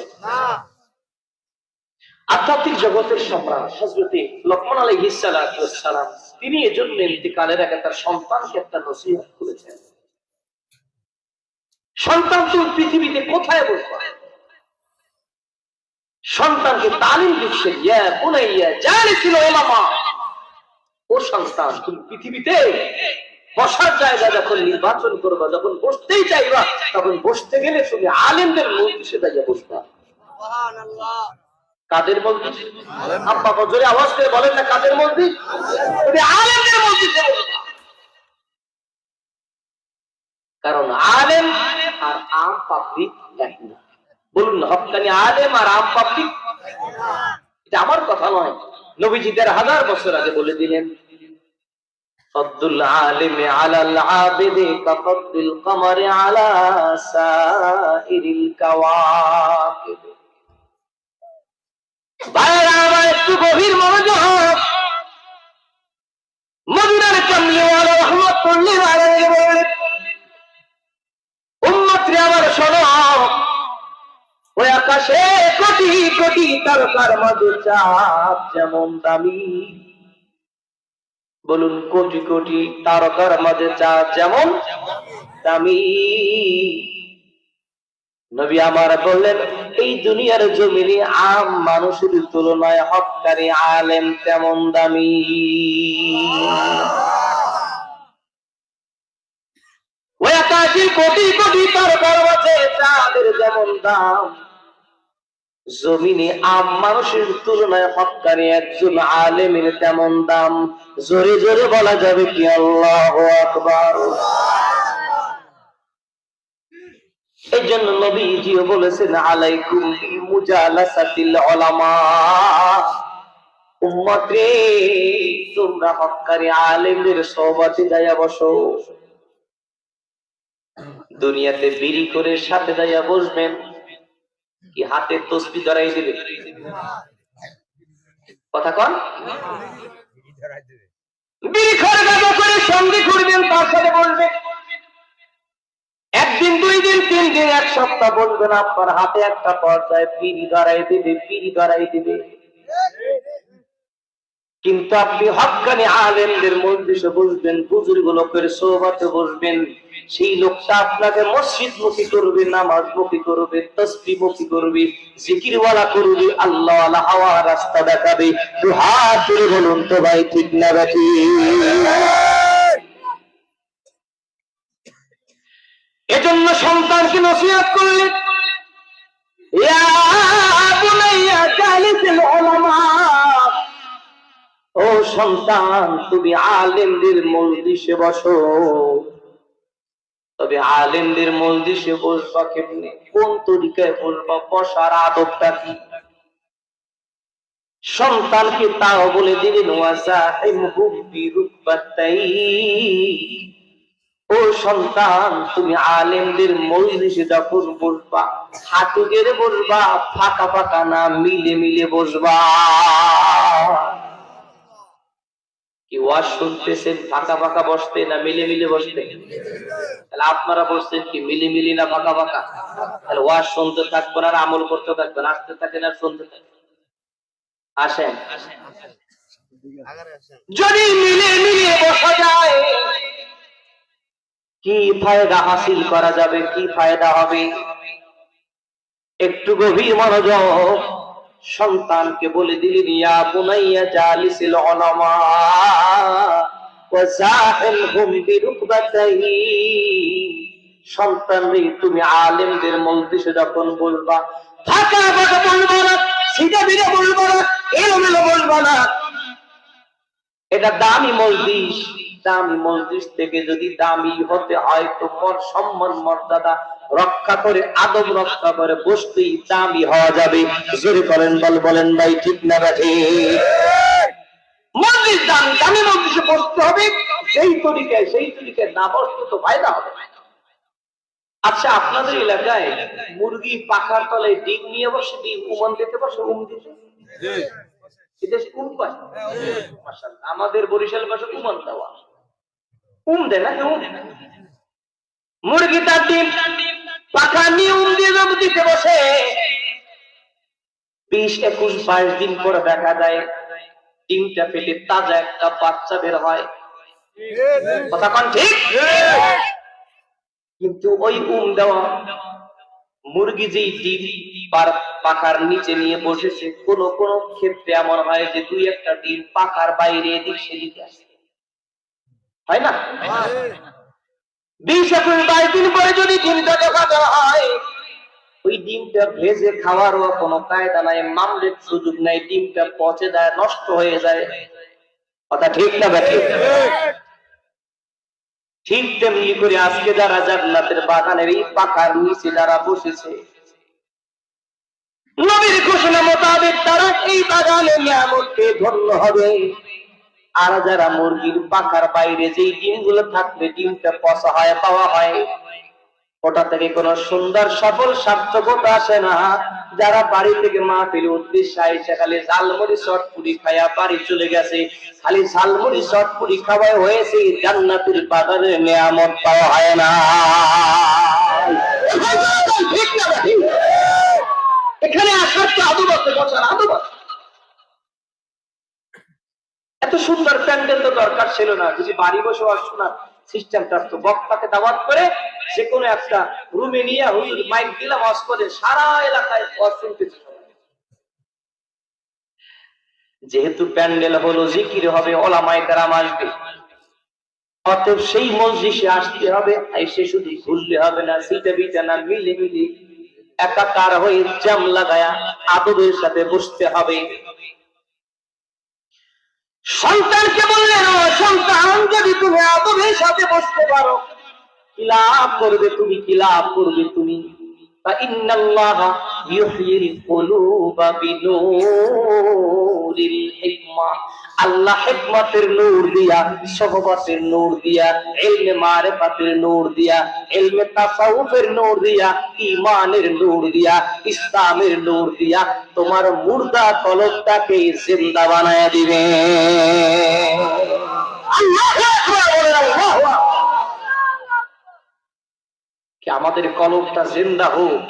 আধ্যাত্মিক জগতের সম্রাট হযরতে লোকমান আলাইহিস সালাম তিনি এজন্য ইন্তিকালের আগে তার সন্তানকে একটা নসিহত করেছেন। সন্তান তুমি পৃথিবীতে কোথায় বসবা? সন্তানকে তালিম দিচ্ছেন, ইয়া বুনাইয়া জালিসিল উলামা, ও সন্তান তুমি পৃথিবীতে বসার জায়গা যখন নির্বাচন করবা, যখন বসতেই চাইবা, তখন বসতে গেলে তুমি আলেমদের মজলিসে দাঁড়িয়ে বসবা। সুবহানাল্লাহ। কাদের মজলিস? আব্বা জোরে আওয়াজ করে বলেন না, কাদের মজলিস? তুমি আলেমদের মজলিসে বসবা। কারণ আলেম আর আম পাবলিক এক না। বলুন না, হক্কানি আলেম আর আম পাবলিক। এটা আমার কথা নয়, নবীজি ১৫০০ বছর আগে বলে দিলেন, ফদ্দুল আলিমি আলাল আবিদি কাফদ্দুল কমারি আলা সাইরিল কাওয়াকিব। ভাইরা আমার একটু গভীর মনোযোগ। মদিনার কামলিওয়ালা রাহমাতুল্লাহি আলাইহি বলেন, উম্মতরে আমার শোনো, ওই আকাশে কোটি কোটি তারকার মাঝে চাঁদ যেমন দামি। বলুন, কোটি কোটি তারকার মাঝে চাঁদ যেমন দামি। নবী আমার বললেন, এই দুনিয়ার জমিনে আম মানুষের তুলনায় হক্কানি আলেম তেমন দামি। ওই আকাশে কোটি কোটি তারকার মাঝে চাঁদের যেমন দাম, জমিনে আম মানুষের তুলনায় হক্কানি একজন আলেমের তেমন দাম। জোরে জোরে বলা যাবে কি আল্লাহু আকবার। এই জন্য নবীজিও বলেছেন, আলাইকুম বিমুজালাসাতিল উলামা, উম্মত রে তোমরা হক্কানি আলেমদের সোহবতে যাইয়া বসো। দুনিয়াতে বিড়ি করে সাথে যাইয়া বসবেন কি হাতে তসবিহ ধরাই দিবে? কথা কন। বিড়ি করে গাঁজা করে সঙ্গে করবেন, তার সাথে বলবেন। একদিন, দুই দিন, 3 দিন, 1 সপ্তাহ বলবেন, আপনার হাতে একটা পর্যায়ে বিড়ি ধরাই দিবে, বিড়ি ধরাই দিবে। কিন্তু আপনি হক্কানি আলেমদের মজলিসে বসবেন, বুজুর্গ লোকের সোহবতে বসবেন, সেই লোকটা আপনাকে মসজিদ মুখী করবে, নামাজ মুখী করবে, তাসবিহ মুখী করবে, জিকিরওয়ালা করবে, আল্লাহওয়ালা হাওয়া রাস্তা দেখাবে। তো হাত ধরে বলুন তো ভাই, ঠিক না বেঠি? এজন্য সন্তানকে নসিহত করলেন, ইয়া বুনাইয়া জালিসিল উলামা, ও সন্তান তুমি আলেমদের মজলিসে বসো। তবে আলেমদের মজলিসে বসবা কেমনে, কোন তরিকায় বসবা, বসার আদবটা কি? সন্তানকে তাও বলে দিলেন, ওয়াসাহিমহু বিরুকবাতাই, ও সন্তান তুমি আলেমদের মজলিসে যখন বসবা হাঁটু গেড়ে বসবা, ফাঁকা ফাঁকা না, মিলে মিলে বসবা। কি ওয়াজ শুনতেছেন ফাঁকা ফাঁকা বসতে না মিলে মিলে বসতে? তাহলে আপনারা বসছেন কি মিলে মিলি না ফাঁকা ফাঁকা? তাহলে ওয়াজ শুনতে থাকবেন আর আমল করতে থাকবেন, আসতে থাকেন আর শুনতে থাকবেন। আসেন, যদি মিলে মিলে বসা যায় কি ফায়দা হাসিল করা যাবে, কি ফায়দা হবে? একটু গভীর মনোযোগ। সন্তানকে বলে দিলেন, ইয়া বুনাইয়া জালিসিল উলামা ওয়া যাহিলহুম বিরুকবাতাইহি। সন্তান রে, তুমি আলেমদের মজলিসে যখন বলবা, ফাঁকা ফাঁকা বলবা না, সিধা বিধা বলবা না, এলোমেলো বলবা না। এটা দামি মজলিস, দামি মজলিস থেকে যদি দামি হতে হয় তো সম্মান মর্যাদা রক্ষা করে, আদব রক্ষা করে বসতেই দামি হওয়া যাবে। জোরে করেন, বলেন ভাই, ঠিক না বেঠে? মজলিস দামি, দামি মজলিসে বসতে হবে, সেই তরিকায় না বসতে তো ফায়দা হবে। আচ্ছা, আপনাদের এলাকায় মুরগি পাখার তলায় ডিম নিয়ে বসে, ডিম উমান দিতে বসে, দিতে আমাদের বরিশাল ভাষা উমান দেওয়া, দেয় না মুরগি তার ডিম পাখা নিয়ে দিয়ে দিতে বসে। 20, 21, 22 দিন পরে দেখা যায় ডিমটা ফেলে তাজা একটা বাচ্চা বের হয়। কথা কোন ঠিক? কিন্তু ওই দেওয়া মুরগি যেই ডিম পাখার নিচে নিয়ে বসেছে, কোন কোন ক্ষেত্রে এমন হয় যে 2-1টা ডিম পাখার বাইরে এদিক সেদিকে আসে, হয় না? 20, 21, 22 দিন পরে যদি ডিমটা দেখা দেওয়া হয়, ওই ডিমটা ভেজে খাওয়ারও কোনো কায়দা নাই, মামলের সুযোগ নাই, ডিমটা পচে যায়, নষ্ট হয়ে যায়। কথা ঠিক না ব্যাঠিক? ঠিক তেমনি করে আজকে যারা জান্নাতের বাগানের এই পাখার নিচে যারা বসেছে, নবীর ঘোষণা মোতাবেক তারা এই বাগানে নিয়ামতকে ধন্য হবে। আর যারা মুরগির পাখার বাইরে যেই ডিমগুলো থাকবে, ডিমটা পচা হয়, পাওয়া হয়, ওটা থেকে কোনো সুন্দর সফল সার্থকতা আসে না। যারা বাড়ি থেকে মাহফিল উদ্দেশ্যে আইসা খালি ঝালমুড়ি চটপুরি খায়া বাড়ি চলে গেছে, খালি ঝালমুড়ি চটপুরি খাওয়াই হয়েছে, জান্নাতের বাগানের নিয়ামত পাওয়া হয় না। এখানে আসার তো আদব আছে, বছর আদব আছে। এত সুন্দর প্যান্ডেল তো দরকার ছিল না, যদি বাড়ি বসে শোনার সিস্টেম থাকতো। বক্তাকে দাওয়াত করে যে কোনো একটা রুমে নিয়ে হুজুর মাইক দিলাম, ওয়াজ করে সারা এলাকায় ওয়াজ শুনতেছে। যেহেতু প্যান্ডেল হলো, জিকির হবে, ওলামায়ে কেরাম আসবে, অতএব সেই মজলিসে আসতে হবে। এসে শুধু ঘুরলে হবে না, সিটে বিটে না, মিলে মিলে একাকার হয়ে জাম লাগায়া আদবের সাথে বসতে হবে। সন্তানকে বললেন, ও সন্তান, যদি তুমি আদবের সাথে বসতে পারো, কি লাভ করবে তুমি, কি লাভ করবে তুমি? ইন্নাল্লাহা ইউহয়িল কুলুবা বিনূরিল হিকমা। আল্লাহ হিকমতের নূর দিয়া, সুহবতের নূর দিয়া, ইলমে মারিফাতের নূর দিয়া, ইলমে তাসাউফের নূর দিয়া, ঈমানের নূর দিয়া, ইসলামের নূর দিয়া তোমার মুর্দা কলবটাকে জিন্দা বানায় দিবে। আল্লাহু আকবার, আল্লাহু আকবার। কি আমাদের কলবটা জিন্দা হোক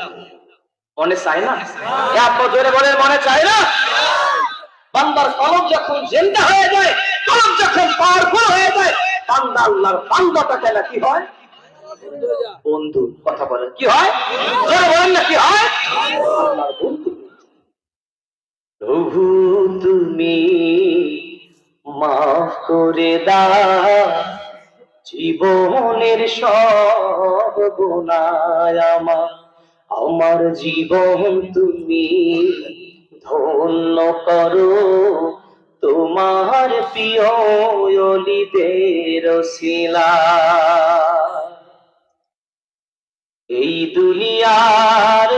মনে চায় না? এত জোরে বলে মনে চায় না? বান্দার কলব যখন জিন্দা হয়ে যায়, কলব যখন পাওয়ারফুল হয়ে যায়, বান্দা আল্লাহর বান্দাটা কেন কি হয়? বন্ধু। কথা বলেন, কি হয়? জোরে বলেন না, কি হয়? আল্লাহর বন্ধু। প্রভু তুমি মাফ করে দাও জীবনের সব গুনাহ, আমার জীবন তুমি ধন্য করো, তোমার প্রিয় ওলিদের ওসিলায়। এই দুনিয়ার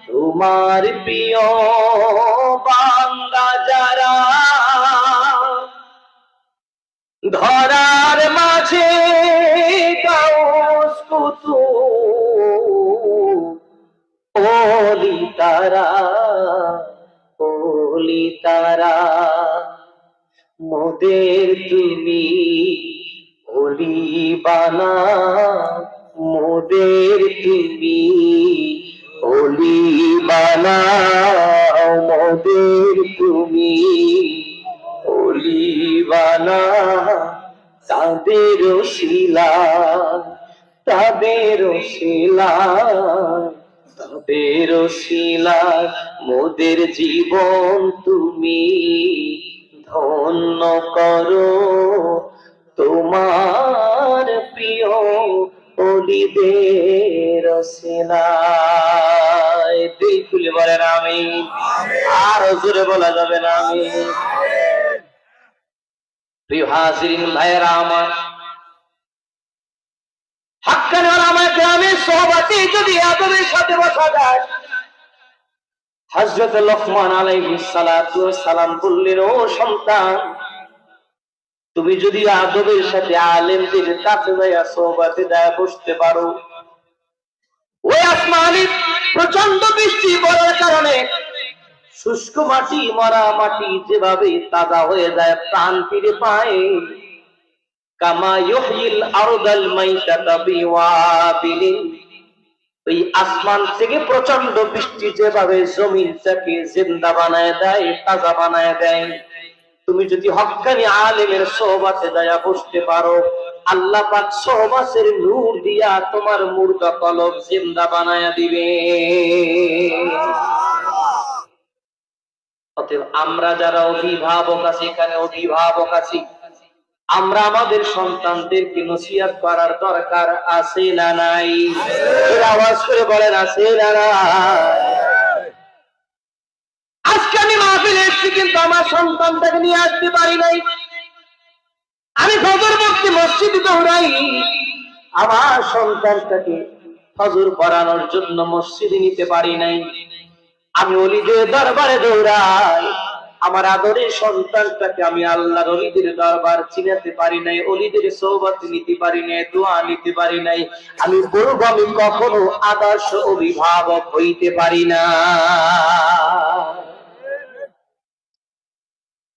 তোমার প্রিয় বান্দা যারা ধরার মাঝে গাউস কুতুব, ও তারা, ওলি তারা, মোদের তুমি ওলি বানাও, মোদের তুমি ওলি বানাও, মোদের তুমি ওলি বানাও, তাদের শিলা, তাদের শিলা, তাদের শিলা, মোদের জীবন তুমি ধন্য করো, তোমার প্রিয় ওলিদের শিলায়। দিল খুলে বলেন আমিন। আর জোরে বলা যাবে না আমিন। প্রিয় হাজিরিন ভাইয়েরা আমার, হাক্কানি উলামায়ে কেরামের সোহবতে যদি আদবের সাথে বসা যায়, হযরত লোকমান আলাইহিস সালাতু ওয়াস সালাম বললেন, ও সন্তান, তুমি যদি আদবের সাথে আলেমদের কাছে যাইয়া সোহবতে যায় বসতে পারো, ওই আসমানে প্রচন্ড বৃষ্টি পড়ার কারণে শুষ্ক মাটি, মরা মাটি যেভাবে তাজা হয়ে যায়, প্রাণ ফিরে পায়, কামা ইউহিল আরদাল মাইতাতা বিওয়াবিলিন, ওই আসমান থেকে প্রচন্ড বৃষ্টি যেভাবে জমিনটাকে জিন্দা বানায় দেয়, তাজা বানায় দেয়, তুমি যদি হক্কানি আলেমের সোহবতে যায়া বসতে পারো, আল্লাহ পাক সোহবতের নূর দিয়া তোমার মুর্দা কলব জিন্দা বানায়া দিবে। অতএব আমরা যারা অভিভাবক আছি, এখানে অভিভাবক আছি, আমরা আমাদের সন্তানদেরকে নসিহত করার দরকার আছে না নাই? আওয়াজ করে বলেন আছে না নাই? আজকে আমি মাহফিলে এসেছি, কিন্তু আমার সন্তানটাকে নিয়ে আসতে পারি নাই। আমি ফজর পড়তে মসজিদে দৌড়াই, আমার সন্তানটাকে ফজর পড়ানোর জন্য মসজিদে নিতে পারি নাই। আমি ওলিদের দরবারে দৌড়াই, আমার আদরের সন্তানটাকে আমি আল্লাহর ওলিদের দরবার চিনাতে পারি নাই, ওলিদের সোহবত নিতে পারি নাই, দোয়া নিতে পারি নাই। আমি বলবো আমি কখনো আদর্শ অভিভাবক হইতে পারি না।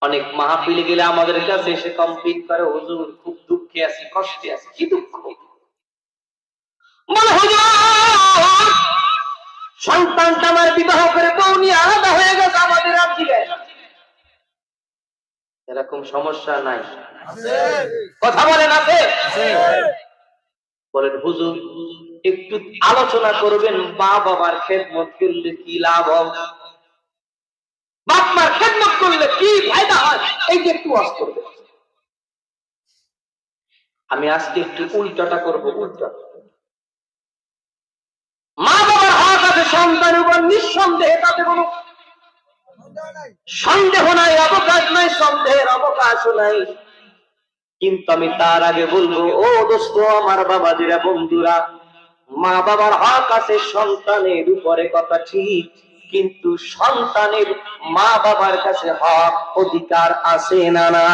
অনেক মাহফিলে গেলে আমাদের কাছে এসে কমপ্লেইন করে, হুজুর খুব দুঃখে আছি, কষ্টে আছি। কি দুঃখ? বলে হুজুর সন্তানটা আমার বিবাহ করে বউ নিয়ে আলাদা হয়ে গেছে, আমাদের আর দিবে। এরকম সমস্যা নাই? কথা বলেন আছে? বলেন হুজুর একটু আলোচনা করবেন, মা বাবার খেদমত করলে কি লাভ হয়, বাপ মার খেদমত করলে কি ফায়দা হয়, এই যে একটু ওয়াজ করবে। আমি আজকে একটু উল্টাটা করব। উল্টা, মা বাবার হক আছে সন্তানের উপর, নিঃসন্দেহে, তাতে কোনো সন্দেহ নাই, অবকাশ নাই, সন্দেহের অবকাশও নাই। কিন্তু আমি তার আগে বলবো, ও দোস্ত, আমার বাবাজিরা, বন্ধুরা, মা বাবার হক আছে সন্তানের উপরে, কথা ঠিক, কিন্তু সন্তানের মা বাবার কাছে হক অধিকার আছে না না?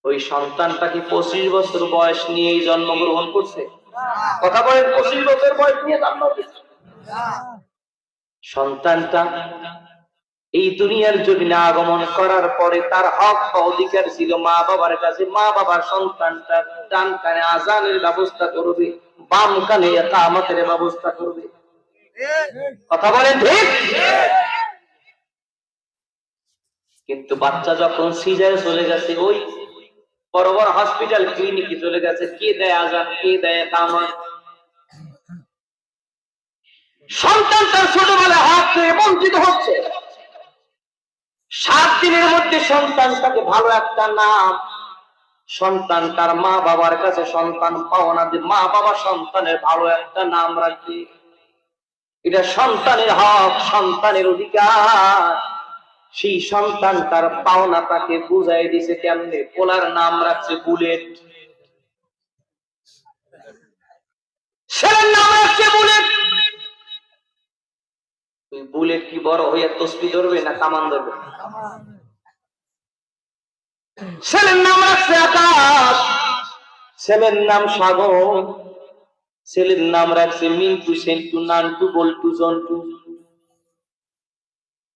ওই সন্তানটা কি 25 বছর বয়স নিয়েই জন্মগ্রহণ করছে? কথা বলেন, 25 বছর বয়স নিয়ে জন্ম দিচ্ছে? সন্তানটা এই দুনিয়ার জমিনে আগমন করার পরে তার হক বা অধিকার ছিল মা বাবার কাছে। মা বাবার সন্তানটা ডান কানে আজানের ব্যবস্থা করবে, বাম কানে ইকামতের ব্যবস্থা করবে। কথা বলেন ঠিক? কিন্তু বাচ্চা যখন সিজারে চলে গেছে, ওই বড় বড় হসপিটাল ক্লিনিকে চলে গেছে, কে দেয় আজান, কে দেয় ইকামত? সন্তান তার ছোটবেলায় হক থেকে বঞ্চিত হচ্ছে। 7 দিনের মধ্যে সন্তানটাকে ভালো একটা নাম, সন্তান তার মা বাবার কাছে সন্তান পাওনা যে মা বাবা সন্তানের ভালো একটা নাম রাখবে, এটা সন্তানের হক, সন্তানের অধিকার। সেই সন্তান তার পাওনা তাকে বুঝাই দিছে কেমনে। পোলার নাম রাখছে বুলেট, ছেলের নাম রাখছে বুলেট। বুলেট কি বড় হইয়া তসবিহ ধরবে না কামান ধরবে? ছেলের নাম রাখছে আকাশ, ছেলের নাম সাগর, ছেলের নাম রাখছে মিন্টু, সেন্টু, নান্টু, বল্টু, জন্টু।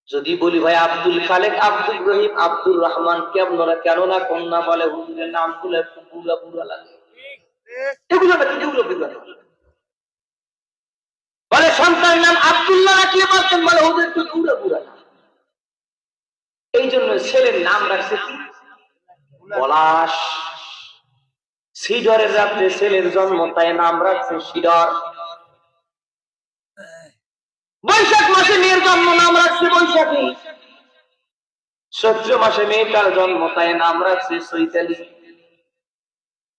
যদি বলি ভাই আব্দুল খালেক, আব্দুল রহিম, আব্দুর রহমান, কে আপনারা কেন না কন্যা বলে? হুজুরের নাম গুলো একটু বুড়া বুড়া লাগে। এগুলো নাকি এগুলো বুড়া বলে। সন্তানের নাম আব্দুল্লাহ রাখলে পারতেন, বলে হুজুর একটু বুড়া বুড়া না। এই জন্য ছেলের নাম রাখছে কি? পলাশ। সিডরের রাত্রে ছেলের জন্ম, তাই নাম রাখছে সিডর। বৈশাখ মাসে মেয়ের জন্ম, নাম রাখছে বৈশাখী। চৈত্র মাসে মেয়েটার জন্ম, তাই নাম রাখছে চৈতালি।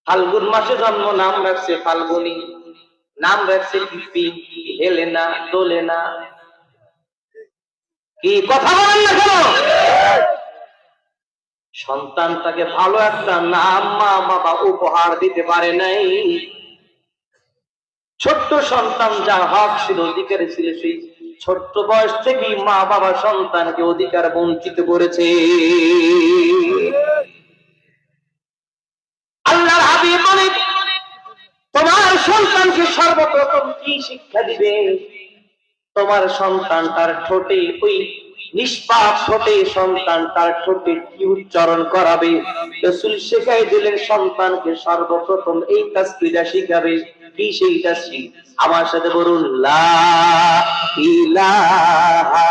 ফাল্গুন মাসে জন্ম, নাম রাখছে ফাল্গুনী। নাম রাখছে পিঙ্কি, হেলেনা, দোলেনা। কি কথা বলেন না কেন? সন্তানটাকে ভালো একটা নাম মা বাবা উপহার দিতে পারে নাই। ছোট্ট সন্তান যার হক ছিল, অধিকার ছিল, সেই ছোট্ট বয়স থেকেই মা বাবা সন্তানকে অধিকার বঞ্চিত করেছে। আল্লাহর হাবিব বলেন, তোমার সন্তানকে সর্বপ্রথম কি শিক্ষা দিবে? তোমার সন্তান তার ঠোঁটে, ওই নিষ্পাপ ঠোঁটে সন্তান তার ঠোঁটে কি উচ্চারণ করাবে? রাসূল শিখাই দিলেন, সন্তানকে সর্বপ্রথম এই তাসবিহটা শিখাবে। কি সেই তাসবিহ? আমার সাথে বলুন, লা ইলাহা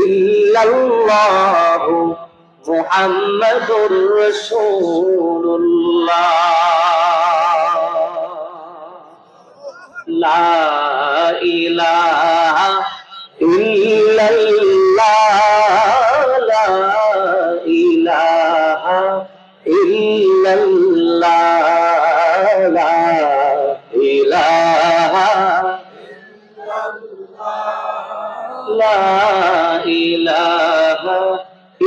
ইল্লাল্লাহু মুহাম্মাদুর রাসূলুল্লাহ। লা ইলাহা ইল্লাল্লাহ, লা ইলাহা ইল্লাল্লাহ, লা ইলাহা, লা ইলাহা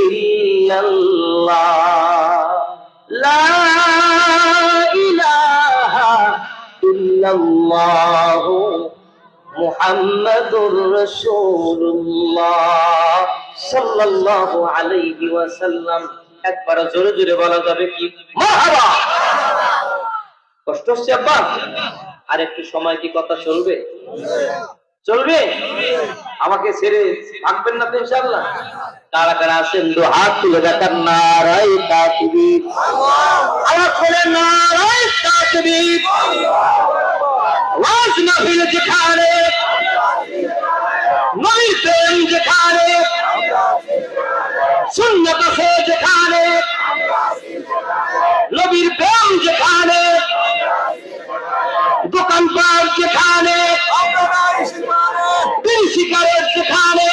ইল্লাল্লাহ, লা ইলাহা ইল্লাল্লাহু মুহাম্মাদুর রাসূলুল্লাহ সাল্লাল্লাহু আলাইহি ওয়াসাল্লাম। একবার জোরে জোরে বলা যাবে কি? মারহাবা। কষ্ট হচ্ছে আব্বা? আর একটু সময় কি কথা চলবে? চলবে? আমাকে ছেড়ে থাকবেন না তো ইনশাআল্লাহ? কারা কারা আছেন দু হাত তুলে দেখান, নারায়ে তাকবীর। আওয়াজ করে নারায়ে তাকবীর। ওয়াজ মাহফিল যেখানে, নবীর প্রেম যেখানে, সুন্নাত আছে যেখানে, নবীর প্রেম যেখানে, দোকানপাট যেখানে, দিন শিকারের যেখানে,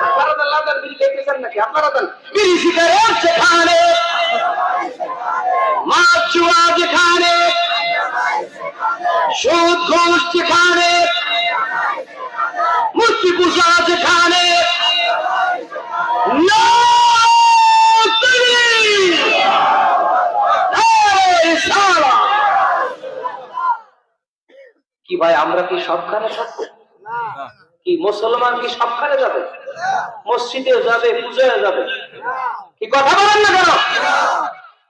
আপনারা লাদার বিল খেতেছেন নাকি? আপনারা বিড়ি শিকারের যেখানে, মাছ জুয়া যেখানে, সুদ ঘুষ যেখানে, মূর্তি পূজা যেখানে, কি ভাই আমরা কি সবখানে থাকবো? কি মুসলমান কি সবখানে যাবে? মসজিদেও যাবে, পূজায় যাবে। কি কথা বলেন না কেন?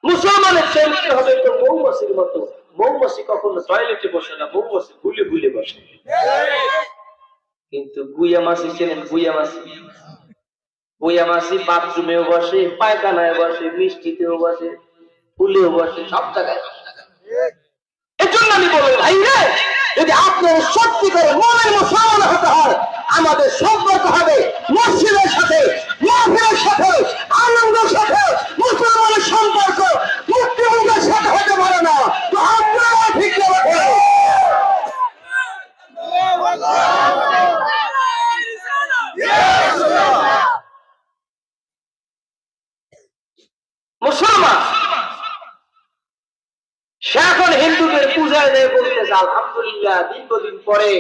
মুসলমানের চরিত্র হবে তো মৌমাছির মতো। মৌমাছি কখনো টয়লেটে বসে না, মৌমাছি ভুলে ভুলে বসে। কিন্তু গুইয়া মাছি চেনেন? গুইয়া মাছি, গুইয়া মাছি বাথরুমেও বসে, পায়খানায় বসে, মিষ্টিতেও বসে, ফুলেও বসে, সব জায়গায়। এর জন্য আমি বলবো ভাই রে, যদি আপনার সত্যি করে মনের মুসলমান হতে হয়, আমাদের সম্পর্ক হবে মসজিদের সাথে, মাহফিলের সাথে, আনন্দের সাথে। মুসলমানের সম্পর্ক মুক্তিযুদ্ধের সাথে হতে পারে না। তো আপনারা ঠিক বলেছেন। মুসলমান সে এখন হিন্দুদের পূজায় দেয় বলতেছে আলহামদুলিল্লাহ, দীর্ঘদিন পরে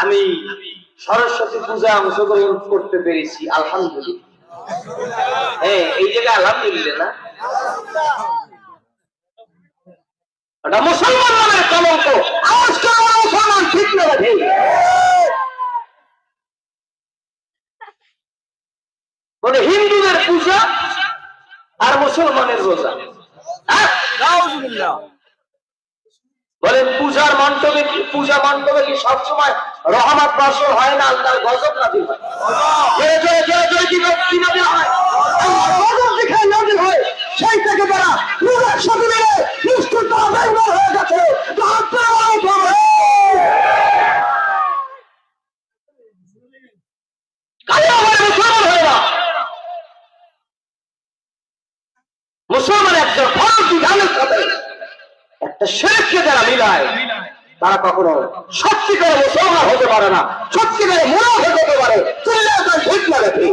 আমি সরস্বতী পূজায় অংশগ্রহণ করতে পেরেছি, আলহামদুলিল্লাহ। হ্যাঁ, এই জায়গায় আলহামদুলিল্লাহ না, ওটা মুসলমান নামের কলঙ্ক। আজকে আমরা মুসলমান ঠিক না ভাই? বলে হিন্দুদের পূজা আর মুসলমানের রোজা। বলে বলেন পূজার মণ্ডপে কি সবসময় রহমত বর্ষণ হয় না, আল্লাহর গজব নাযিল হয়? কি নাযিল হয়? গজব যেখানে নাযিল হয় সেই থেকে যারা পূজার সাথে মিলে নিষ্ঠুরতা ব্যঙ্গ হয়ে গেছে। মুসলমান একজন ফরজ বিধানের সাথে একটা শিরককে যারা মিলায় তারা কখনো সত্যিকারে মুসলমান হতে পারে না, সত্যিকারে মুনাফিক হতে পারে। ঠিক না নাকি?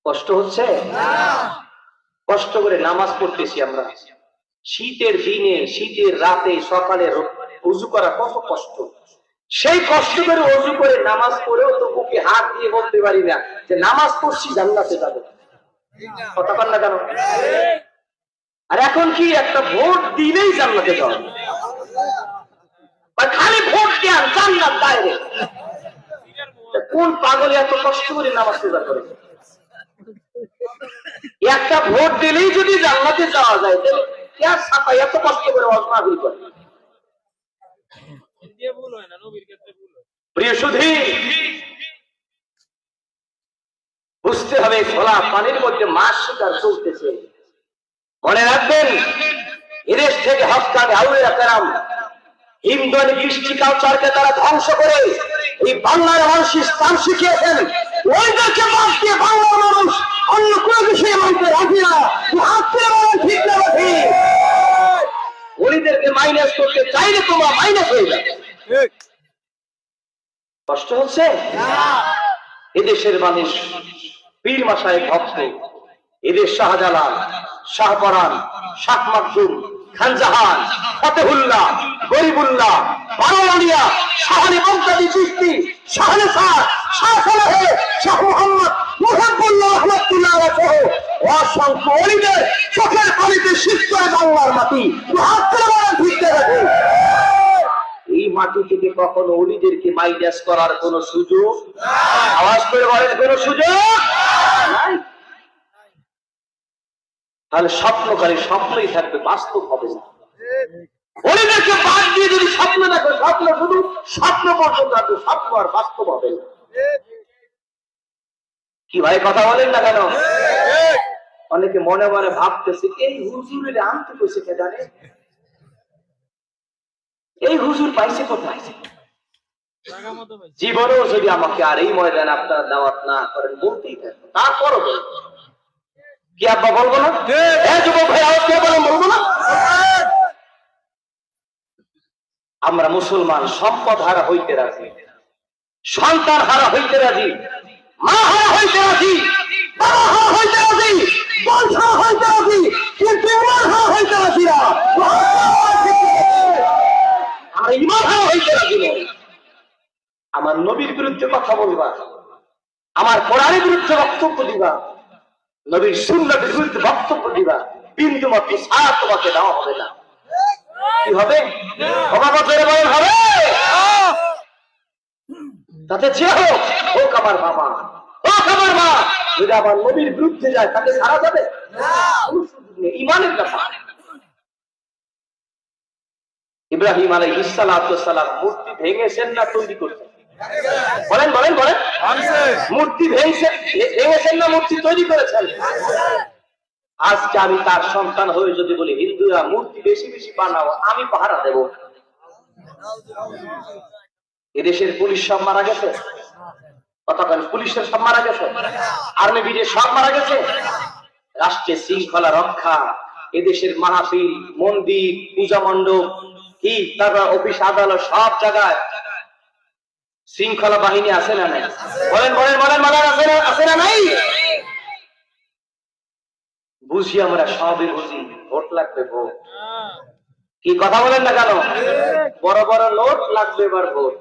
কষ্ট হচ্ছে? কষ্ট করে নামাজ পড়তেছি আমরা, শীতের দিনে, শীতের রাতে, সকালে ওযু করা কত কষ্ট। সেই কষ্ট করে ওযু করে নামাজ পড়েও তো বুকে হাত দিয়ে বলতে পারি না যে নামাজ পড়ছি জান্নাতে যাবো। কথা বল না কেন? আর এখন কি একটা ভোট দিলেই জান্নাতে যাওয়া, খালি ভোট দেন জান্নাত ডাইরেক্ট। কোন পাগলে এত কষ্ট করে নামাজ পড়া করে? একটা ভোট দিলেই যদি জান্নাতে যাওয়া যায় তাহলে কে ছাপা এত কষ্ট করে অজমাবি করে? প্রিয় সুধী, বুঝতে হবে খোলা পানির মধ্যে মাছ শিকার চলতেছে। মনে রাখবেন, এদেশ থেকে হকানি আউলিয়া কেরাম হিন্দু কৃষ্টি কালচারকে তারা ধ্বংস করে এই বাংলার মানুষ ইসলাম শিখিয়েছেন। ওইদেরকে বাদ দিয়ে বাংলার মানুষ অন্য কোন বিষয়ে মানতে রাজি না। ঠিক না? ওইদেরকে মাইনাস করতে চাইলে তোমরা মাইনাস হয়ে যাবে। কষ্ট হচ্ছে? এদেশের মানুষ পীর মাশায়েখ ভক্ত, এদের শাহজালাল, শাহপরান, শাহ মাকদুম, খানজাহান, ফতেহুল্লাহ, গরিবুল্লাহ, বারোয়ানিয়া, শাহানি বংশালী চিশতি, শাহানে শাহ, শাহ সালেহ, শাহ মুহাম্মদ, মুহিবুল্লাহ রহমাতুল্লাহ সহ অসংখ্য ওলিদের চোখের পানিতে সিক্ত বাংলার মাটি। এই মাটি থেকে কখনো ওলিদেরকে মাইনাস করার কোন সুযোগ, আওয়াজ করে বলেন, কোন সুযোগ নাই। তাহলে স্বপ্নকারী স্বপ্নই থাকবে, বাস্তব হবে না। ওলিদেরকে বাদ দিয়ে যদি স্বপ্ন দেখো, স্বপ্ন শুধু স্বপ্ন পর্যন্ত থাকবে, স্বপ্ন আর বাস্তব হবে না। কি ভাই কথা বলেন না কেন? অনেকে মনে মনে ভাবতেছে এই হুজুরের আনতে কইছে কে জানে, এই হুজুর পাইছে কোথায়? জীবনেও যদি আমাকে আর এই ময়দান আপনারা দাওয়াত না করেন বলতেই থাকবো, তারপরও বলবো। কি আব্বা বলবো না? যুবক ভাই আওয়াজ দিয়ে বলেন, বলবো না? আমরা মুসলমান সম্পদ হারা হইতে রাজি, সন্তান হারা হইতে রাজি, মা হারা হইতে রাজি, বাবা হারা হইতে রাজি, বংশ হইতে রাজি, কিন্তু ইমান হারা হইতে রাজি না। আমরা ইমান হারা হইতে রাজি নই। আমার নবীর বিরুদ্ধে কথা বলবা, আমার কোরআনের বিরুদ্ধে বক্তব্য দিবা, নবীর সুন্নাতের বিরুদ্ধে বক্তব্য দিবা, বিন্দু মাত্র ছাড় তোমাকে দেওয়া হবে না। কি হবে? হবে। তাতে যে হোক আমার বাবা, হোক আমার মা, যদি আমার নবীর বিরুদ্ধে যায় তাকে ছাড়া যাবে? ইমানের ব্যাপার। ইব্রাহিম আলাইহিস সালাম মূর্তি ভেঙেছেন না তৈরি করছেন? বলেন বলেন বলেন। মূর্তি ভেঙেছেন না মূর্তি তৈরি করেছেন? আজকে আমি তার সন্তান হয়ে যদি বলি হিন্দুরা মূর্তি বেশি বেশি বানাও, আমি পাহারা দেব। এদেশের পুলিশ সব মারা গেছে, কতক্ষণ পুলিশের সব মারা গেছে, আর্মি বিডের সব মারা গেছে। রাষ্ট্রের শৃঙ্খলা রক্ষা, এদেশের মাহফিল, মন্দির, পূজা মণ্ডপ, কি তারপর অফিস আদালত, সব জায়গায় শৃঙ্খলা বাহিনী আছে না নাই? বলেন বলেন বলেন বলেন, আছে না নাই? বুঝি আমরা সবই বুঝি, ভোট লাগবে ভোট। কি কথা বলেন না কেন? বড় বড় নোট লাগবে এবার ভোট।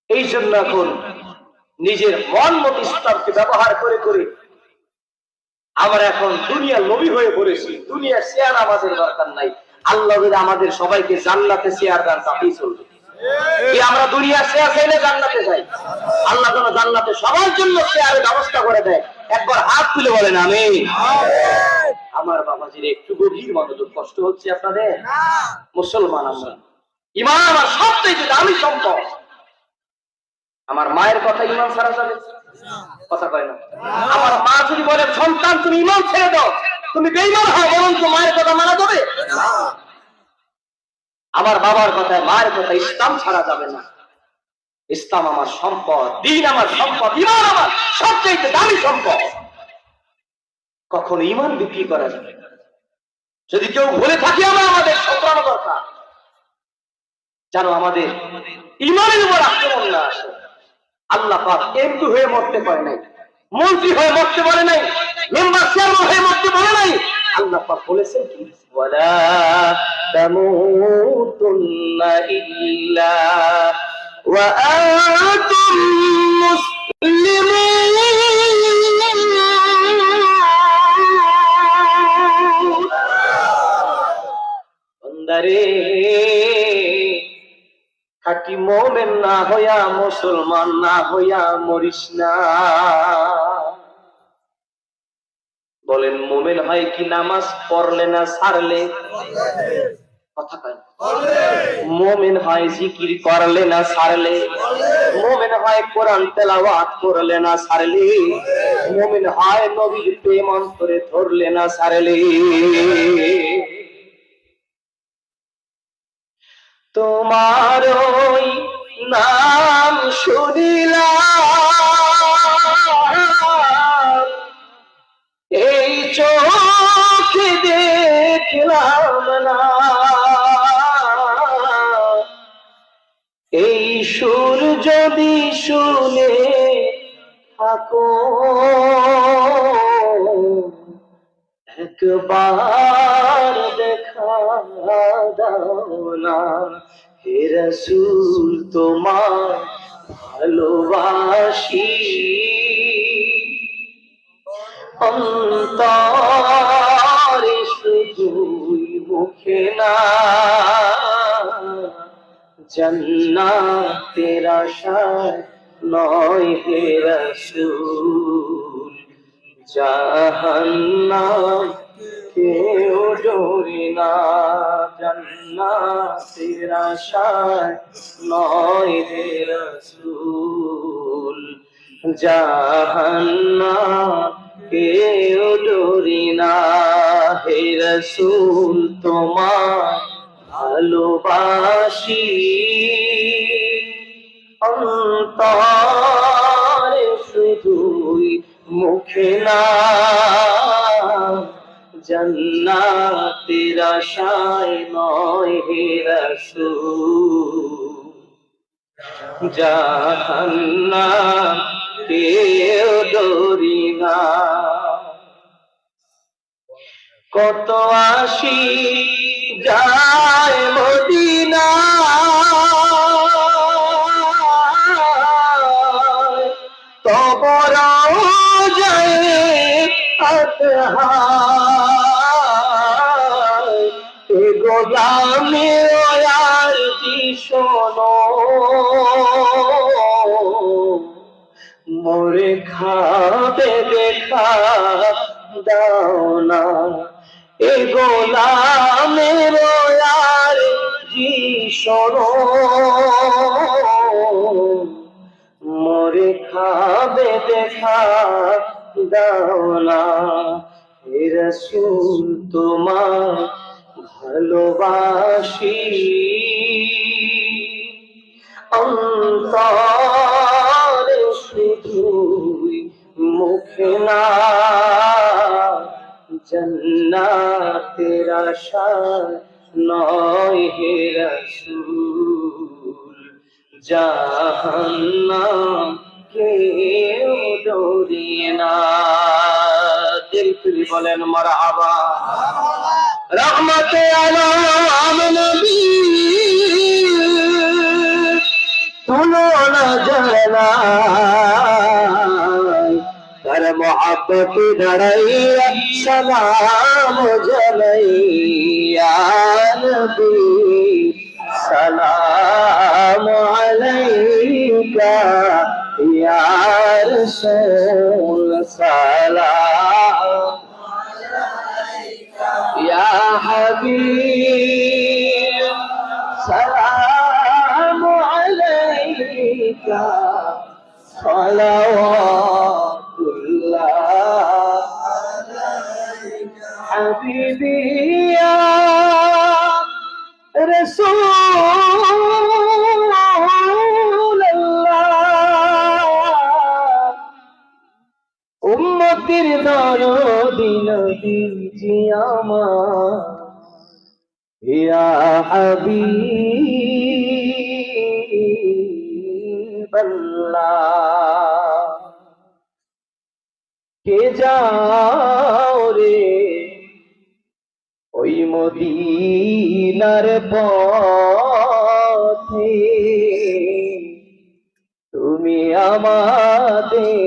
এই জন্য এখন নিজের মন মত ইসলামকে ব্যবহার করে করে আমরা এখন দুনিয়ার নবী হয়ে পড়েছি। দুনিয়ার শেয়ার আমাদের দরকার নাই। আল্লাহ যদি আমাদের সবাইকে জান্নাতে শেয়ার দেন তাতেই চলবে। আমরা দুনিয়ার শেয়ার চাইলে জান্নাতে যাই, আল্লাহ যেন জান্নাতে সবার জন্য শেয়ারের ব্যবস্থা করে দেয়। একবার হাত তুলে বলেন আমিন। আমার বাবাজির একটু গভীর মনোযোগ, কষ্ট হচ্ছে আপনাদের? মুসলমান আমরা, ইমান আমার সবচেয়ে দামি সম্পদ। আমার মায়ের কথা ইমান ছাড়া যাবে? কথা কয় না। আমার মা যদি বলে সন্তান তুমি ইমান ছেড়ে দাও, তুমি বেঈমান হও, বরং মায়ের কথা মানা যাবে? আমার বাবার কথায় মায়ের কথা, ইসলাম ছাড়া যাবে না। ইসলাম আমার সম্পদ, দ্বীন আমার সম্পদ, ইমান আমার সবচেয়ে দামি সম্পদ। কখনো ইমান বিক্রি করা যাবে না। যদি কেউ ভুলে থাকি আমরা, আমাদের শোধরানো দরকার, যেন আমাদের ইমানের উপর আক্রমণ না আসে। আল্লাহ পাক এমপি হয়ে মরতে পারে নাই, মন্ত্রী হয়ে মরতে পারে নাই, মেম্বার চেয়ারম্যান হয়ে মরতে পারে নাই। আল্লাহ পাক বলেছেন কি, ওয়ালা তামুতুন্না ইল্লা ওয়া আনতুম মুসলিমুন। বান্দারে, খাঁটি মুমিন না হইয়া, মুসলমান না হইয়া মরিস না। বলেন, মুমিন হয় কি নামাজ পড়লে না ছাড়লে? কথা কয় না। মুমিন হয় জিকির করলে না ছাড়লে? মুমিন হয় কোরআন তেলাওয়াত করলে না ছাড়লে? মুমিন হয় নবীর প্রেম অন্তরে ধরলে না ছাড়লে? তোমার ওই নাম শুনিলাম, এই চোখে দেখলাম না, এই সুর যদি শুনে থাকো, একবার দেখা দাও না। হে রাসূল তোমার ভালোবাসি, অন্তরে শুধুই মুখে না, জান্নাতের আশায় নয় হে রাসূল, জাহান্নাম কেউ ডোরে না, জান্নাতের আশায় নয় হে রাসূল, জাহান্নাম কেউ ডোরে না। হে রাসূল তোমার ভালোবাসি, অন্তরে শুধুই মুখে না, জান্নাতের আশায় নয় হে রাসূল, জাহান্নাম কেউ ডরি না। কত আসি যায় মদিনা, তবর যায় আতহায়, এ গোলামের আরজি শোনো, মোরে খাবে দেখা দাও না। এ গোলামের আরজি শোনো, মোরে খাবে দেখা দাও না। হে রাসূল তোমার ভালোবাসি, অন্তরে শুধুই মুখে না, জান্নাতের আশায় নয় হে রাসূল, জাহান্নাম কেউ ডরি না। দিল খুলে বলেন মারহাবা। রহমতে আলম নবী তুলনা যায় না, তার মোহাব্বত দাঁড়াইয়া সালাম জানাইয়া, নবী সালাম আলাইকা ইয়া রাসূল, সালাম হাবিব সালাম আলাইকা সালাওয়াতুল্লাহ হাবিবি ইয়া রাসূলুল্লাহ উম্মতের দরদি নবীজি আমার ইয়া হাবিবাল্লাহ কে যাও রে ওই মদিনার পথে তুমি আমাদের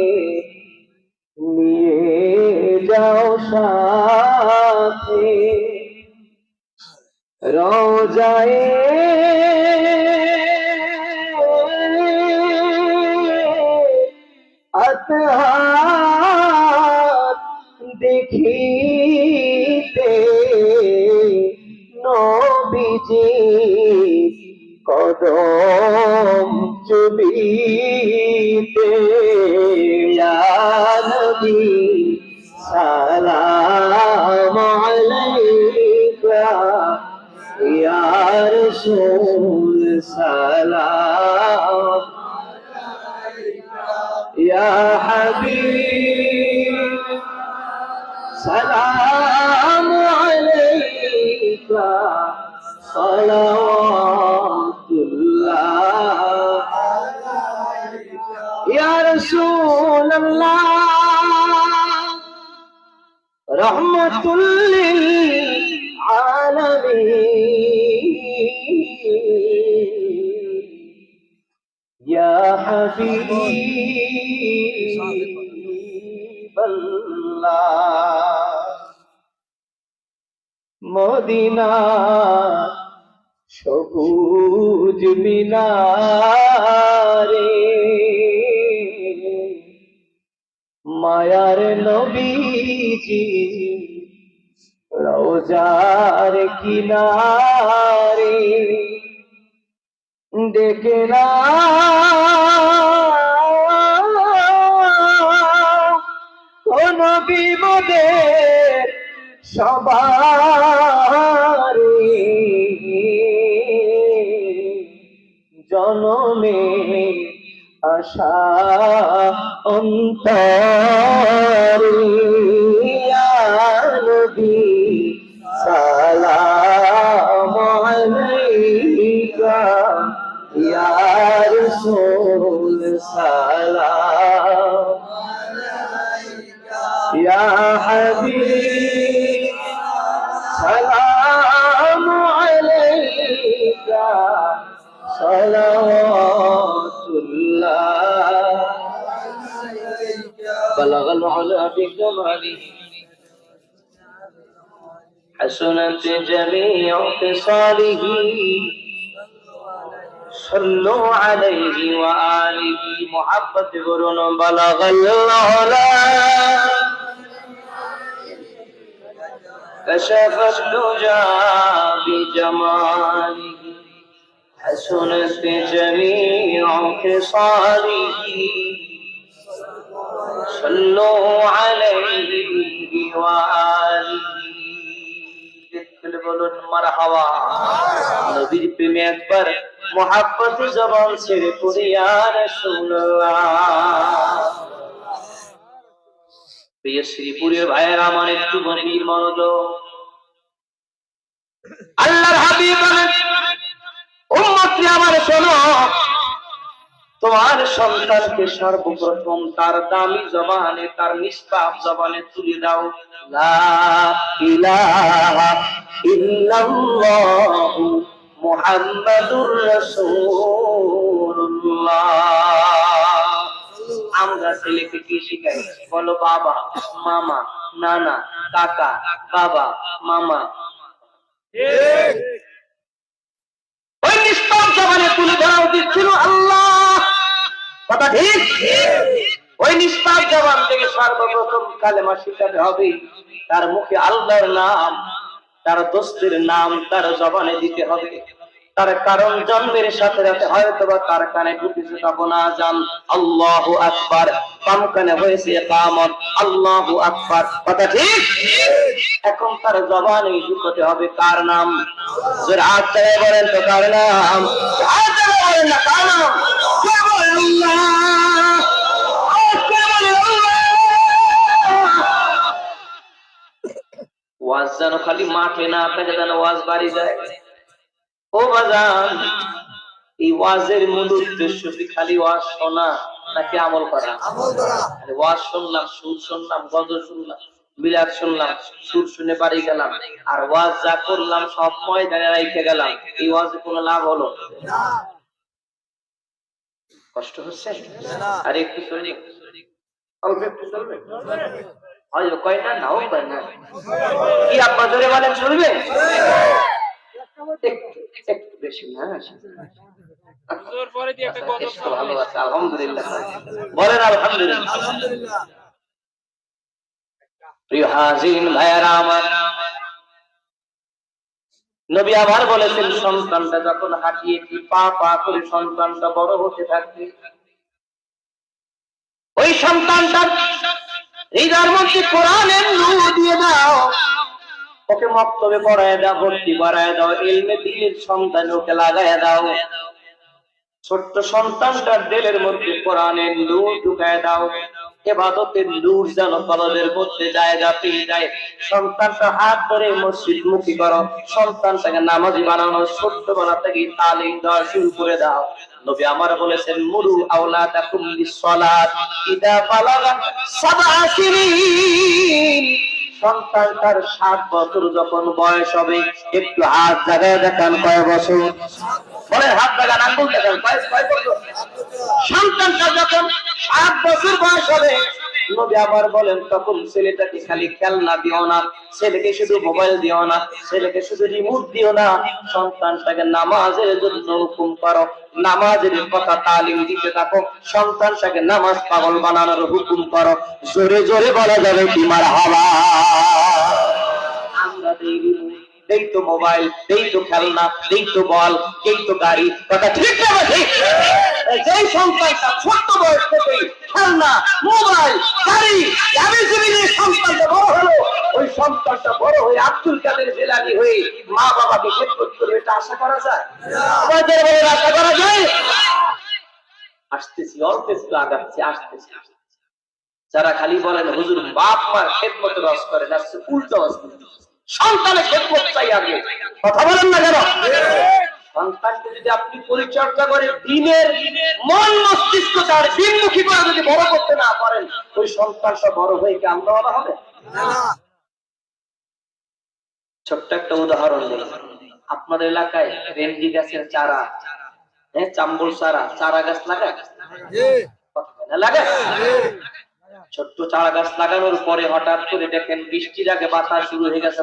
নিয়ে যাও সাথে রোজায়ে আতহার দেখিতে নবীজি কদম চুবিতে ইয়া নবী সালাম আলাইকা ইয়া রাসূল সালাম ইয়া হাবিব সালাম আলাইকা সালাওয়াতুল্লাহ ইয়া রাসূলুল্লাহ রহমাতুল লিল আলামিন ইয়া হাবিবাল্লাহ মদিনা সবুজ মিনারে মায়ার নবীজি রওজার কিনারে ডেকে না ও নবী মোদের সবারে জনমে আশা অন্তরে ইয়া নবী সালাম আলাইকা ইয়া রাসূল সালাম ইয়া হাবিব সালাম আলাইকা সালাওয়াতুল্লাহ বালাগাল উলা বিকামালিহি حسنت جميع خصاله صلوا عليه وآله محبت برون بلغ العلا كشف الدجى بجماله حسنت جميع خصاله صلوا عليه وآله বলুন মারহাবা নবীর প্রেমে একবার মুহাব্বত জবান ছেড়ে পড়ি ইয়া রাসূলুল্লাহ প্রিয় শ্রীপুরের ভাইয়েরা আমার একটু গভীর মনোযোগ আল্লাহর হাবিব বলেন উম্মতটি আমার শোনো তোমার সন্তানকে সর্বপ্রথম তার দামি জবানে তার নিষ্পাপ জবানে তুলে দাও লা ইলাহা ইল্লাল্লাহু মুহাম্মাদুর রাসূলুল্লাহ আমরা ছেলেকে কি শিখাই বলো বাবা মামা নানা কাকা বাবা মামা ঠিক ওই নিষ্পাপ জবানে তুলে ধরা উচিত ছিল আল্লাহ কথা ঠিক ওই নিষ্পাপ জবান থেকে সর্বপ্রথম কালেমা শিখাতে হবে তার মুখে আল্লাহর নাম তার দোস্তের নাম তার জবানে দিতে হবে। তার কারণ জন্মের সাথে সাথে হয়তো বা তার কানে ঢুকেছে তখন আযান আল্লাহু আকবার, বাম কানে হয়েছে ইকামত আল্লাহু আকবার। কথা ঠিক? এখন তার জবানে ঢুকতে হবে কার নাম? জোরে হাত তুলে বলেন তো কার নাম? হাত তুলে বলেন না কার নাম? কে বলে আল্লাহ? কে বলে আল্লাহ? ওয়াজ যেন খালি মাঠে না থাকে, যেন ওয়াজ বাড়ি যায়। ও বাজান, এই ওয়াজের মূল উদ্দেশ্য কি খালি ওয়াজ শোনা নাকি আমল করা? ওয়াজ শুনলাম, সুর শুনলাম, গজল শুনলাম, বিলাপ শুনলাম, সুর শুনে বাড়ি গেলাম, আর ওয়াজ যা করলাম সব ময়দানে রেখে গেলাম, এই ওয়াজে কোনো লাভ হলো? কষ্ট হচ্ছে? আর একটু শুনি, অল্প একটু চলবে, হয়তো কয় না, নাও কয় না। কি আব্বা জোরে বলেন, চলবে? একটু বেশি না, ভালো আছে আলহামদুলিল্লাহ। বলেন আলহামদুলিল্লাহ। প্রিয় হাজিরিন ভাইয়েরা আমার, নবী আবার বলেছেন, সন্তানটা যখন হাঁটিয়ে পা পা করে সন্তানটা বড় হতে থাকবে, ওই সন্তানটার হৃদয়ের মধ্যে কোরআনের নূর দিয়ে দাও, ওকে মক্তবে পড়ায় দাও, ভর্তি করায় দাও, ইলমে দ্বীনের সন্তান ওকে লাগায় দাও। ছোট্ট সন্তানটার দিলের মধ্যে কোরআনের নূর ঢুকায় দাও, ইবাদতের নূর যেন কলবের মধ্যে জায়গা পেয়ে যায়। সন্তানটা হাত ধরে মসজিদ মুখী করো, সন্তানটাকে নামাজি বানানো, ছোট্টবেলা থেকে তালিম দেওয়া শুরু করে দাও। নবী আমার বলেছেন, মুরু আওলাদাকুম বিসসালাত ইদা বালাগা সাবআ সিনিন। সন্তানটার 7 বছর যখন বয়স হবে, একটু হাত জায়গায় দেখান, কয় বছর? বলে হাত জায়গা, আঙ্গুল দেখান, কয় বছর? সন্তানটা যখন 7 বছর বয়স হবে, নবী আবার বলেন, তখন ছেলেটাকে খালি খেলনা দিও না, ছেলেকে শুধু মোবাইল দিও না, ছেলেকে শুধু রিমোট দিও না, সন্তানটাকে নামাজের জন্য হুকুম করো, নামাজের কথা তালিম দিতে থাকো, সন্তানটাকে নামাজ পাগল বানানোর হুকুম করো। জোরে জোরে বলা যাবে কি মারহাবা? আমরা দেই তো মোবাইল, দেই তো খেলনা, দেই তো বল, দেই তো গাড়ি, কথা ঠিক না? ঠিক। যে সন্তানটা ছোট্ট বয়স থেকে খেলনা, মোবাইল, গাড়ি, সন্তানটা বড় হলো, ওই সন্তানটা বড় হয়ে আব্দুল কাদের জিলানী হয়ে মা বাবাকে খেদমত করবে, এটা আশা করা যায়? আমাদের বলে আশা করা যায়? আসতেছি, অল্প একটু আগাচ্ছি, আসতেছি। যারা খালি বলেন হুজুর বাপ মার খেদমত রস করে, আসছে উল্টো আসছে, সন্তানের খেদমত চাই আগে। কথা বলেন না কেন? সন্তানকে যদি আপনি পরিচর্যা করে দিনের মন মস্তিষ্ক তার দিনমুখী করে যদি বড় করতে না পারেন, ওই সন্তানটা বড় হয়ে কি আমরা বলা হবে? ছোট্ট একটা উদাহরণ দিই। আপনাদের এলাকায় রেন্ডি গাছের চারা, চাম্বল চারা গাছ লাগায়? লাগায়? ছোট্ট চারা গাছ লাগানোর পরে হঠাৎ করে দেখেন বৃষ্টির আগে বাতাস শুরু হয়ে গেছে।